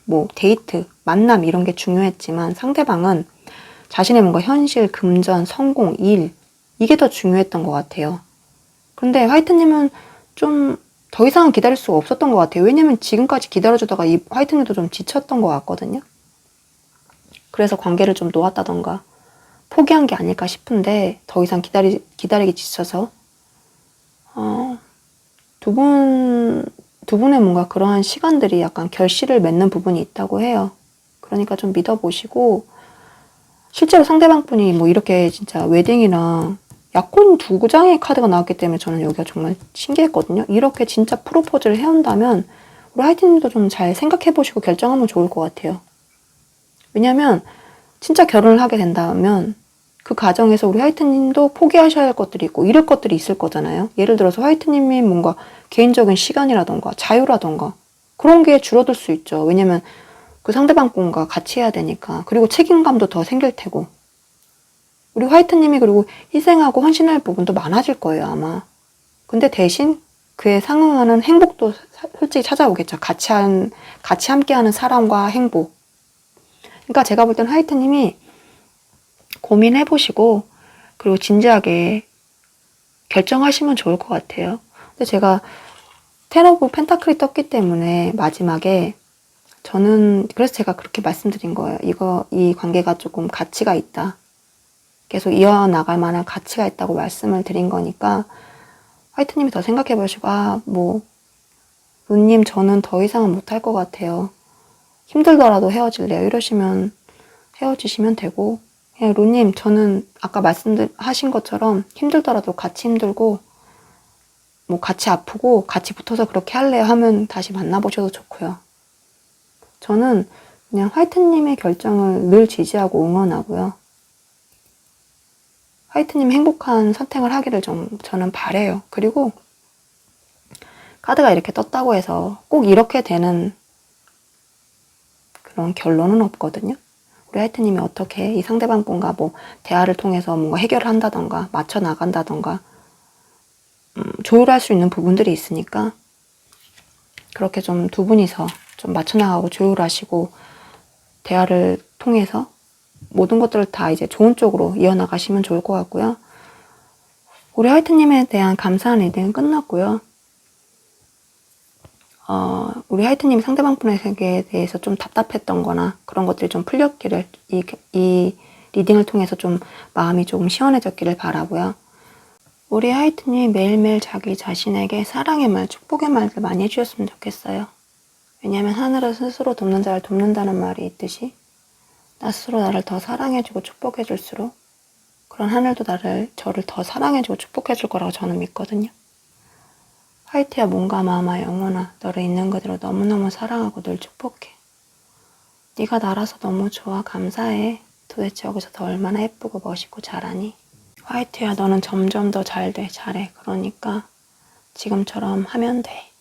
A: 뭐 데이트, 만남 이런 게 중요했지만 상대방은 자신의 뭔가 현실, 금전, 성공, 일 이게 더 중요했던 것 같아요. 그런데 화이트님은 좀 더 이상은 기다릴 수가 없었던 것 같아요. 왜냐면 지금까지 기다려주다가 이 화이트님도 좀 지쳤던 것 같거든요. 그래서 관계를 좀 놓았다던가 포기한 게 아닐까 싶은데 더 이상 기다리기 지쳐서 두 두 분의 뭔가 그러한 시간들이 약간 결실을 맺는 부분이 있다고 해요. 그러니까 좀 믿어보시고, 실제로 상대방 분이 뭐 이렇게 진짜 웨딩이랑 약혼 두 장의 카드가 나왔기 때문에 저는 여기가 정말 신기했거든요. 이렇게 진짜 프로포즈를 해온다면 우리 하이트님도 좀 잘 생각해보시고 결정하면 좋을 것 같아요. 왜냐면 진짜 결혼을 하게 된다면 그 과정에서 우리 화이트님도 포기하셔야 할 것들이 있고 잃을 것들이 있을 거잖아요. 예를 들어서 화이트님이 뭔가 개인적인 시간이라던가 자유라던가 그런 게 줄어들 수 있죠. 왜냐면 그 상대방 분과 같이 해야 되니까. 그리고 책임감도 더 생길 테고. 우리 화이트님이 그리고 희생하고 헌신할 부분도 많아질 거예요, 아마. 근데 대신 그에 상응하는 행복도 솔직히 찾아오겠죠. 같이 함께하는 사랑과 행복. 그러니까 제가 볼 땐 화이트님이 고민해보시고 그리고 진지하게 결정하시면 좋을 것 같아요. 근데 제가 텐 오브 펜타클이 떴기 때문에 마지막에 저는 그래서 제가 그렇게 말씀드린 거예요. 이 관계가 조금 가치가 있다. 계속 이어나갈 만한 가치가 있다고 말씀을 드린 거니까 화이트님이 더 생각해보시고 루님 저는 더 이상은 못할 것 같아요. 힘들더라도 헤어질래요. 이러시면 헤어지시면 되고 그냥 루님 저는 아까 말씀하신 것처럼 힘들더라도 같이 힘들고 뭐 같이 아프고 같이 붙어서 그렇게 할래요 하면 다시 만나보셔도 좋고요. 저는 그냥 화이트님의 결정을 늘 지지하고 응원하고요. 화이트님 행복한 선택을 하기를 저는 바래요. 그리고 카드가 이렇게 떴다고 해서 꼭 이렇게 되는 그런 결론은 없거든요. 우리 화이트님이 어떻게 이 상대방 분과 뭐 대화를 통해서 뭔가 해결을 한다던가 맞춰 나간다던가 조율할 수 있는 부분들이 있으니까 그렇게 좀 두 분이서 좀 맞춰 나가고 조율하시고 대화를 통해서 모든 것들을 다 이제 좋은 쪽으로 이어나가시면 좋을 것 같고요. 우리 화이트님에 대한 감사한 리딩은 끝났고요. 우리 하이트님이 상대방 분에게 대해서 좀 답답했던 거나 그런 것들이 좀 풀렸기를 이 리딩을 통해서 좀 마음이 조금 시원해졌기를 바라고요. 우리 하이트님 매일매일 자기 자신에게 사랑의 말, 축복의 말들 많이 해주셨으면 좋겠어요. 왜냐하면 하늘은 스스로 돕는 자를 돕는다는 말이 있듯이 나 스스로 나를 더 사랑해주고 축복해줄수록 그런 하늘도 저를 더 사랑해주고 축복해줄 거라고 저는 믿거든요. 화이트야 몸과 마음아 영혼아 너를 있는 그대로 너무너무 사랑하고 늘 축복해. 네가 나라서 너무 좋아 감사해. 도대체 여기서 더 얼마나 예쁘고 멋있고 잘하니? 화이트야 너는 점점 더 잘돼 잘해. 그러니까 지금처럼 하면 돼.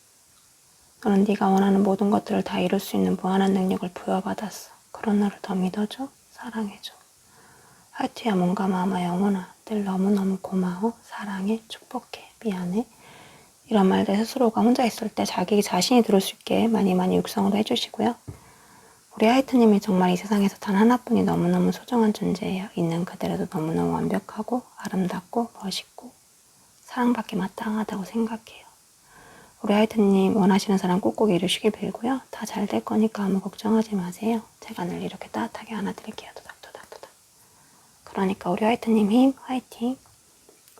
A: 너는 네가 원하는 모든 것들을 다 이룰 수 있는 무한한 능력을 부여받았어. 그런 너를 더 믿어줘 사랑해줘. 화이트야 몸과 마음아 영혼아 늘 너무너무 고마워 사랑해 축복해 미안해. 이런 말들 스스로가 혼자 있을 때 자기 자신이 들을 수 있게 많이 육성으로 해주시고요. 우리 하이트님이 정말 이 세상에서 단 하나뿐이 너무너무 소중한 존재예요. 있는 그대로도 너무너무 완벽하고 아름답고 멋있고 사랑받기 마땅하다고 생각해요. 우리 하이트님 원하시는 사람 꼭꼭 이루시길 빌고요. 다 잘 될 거니까 아무 걱정하지 마세요. 제가 늘 이렇게 따뜻하게 안아드릴게요. 도닥도닥도닥. 그러니까 우리 하이트님 힘 화이팅.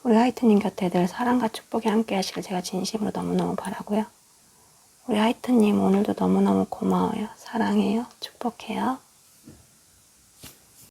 A: 우리 하이트님 곁에 늘 사랑과 축복이 함께 하시길 제가 진심으로 너무너무 바라고요. 우리 하이트님 오늘도 너무너무 고마워요. 사랑해요. 축복해요.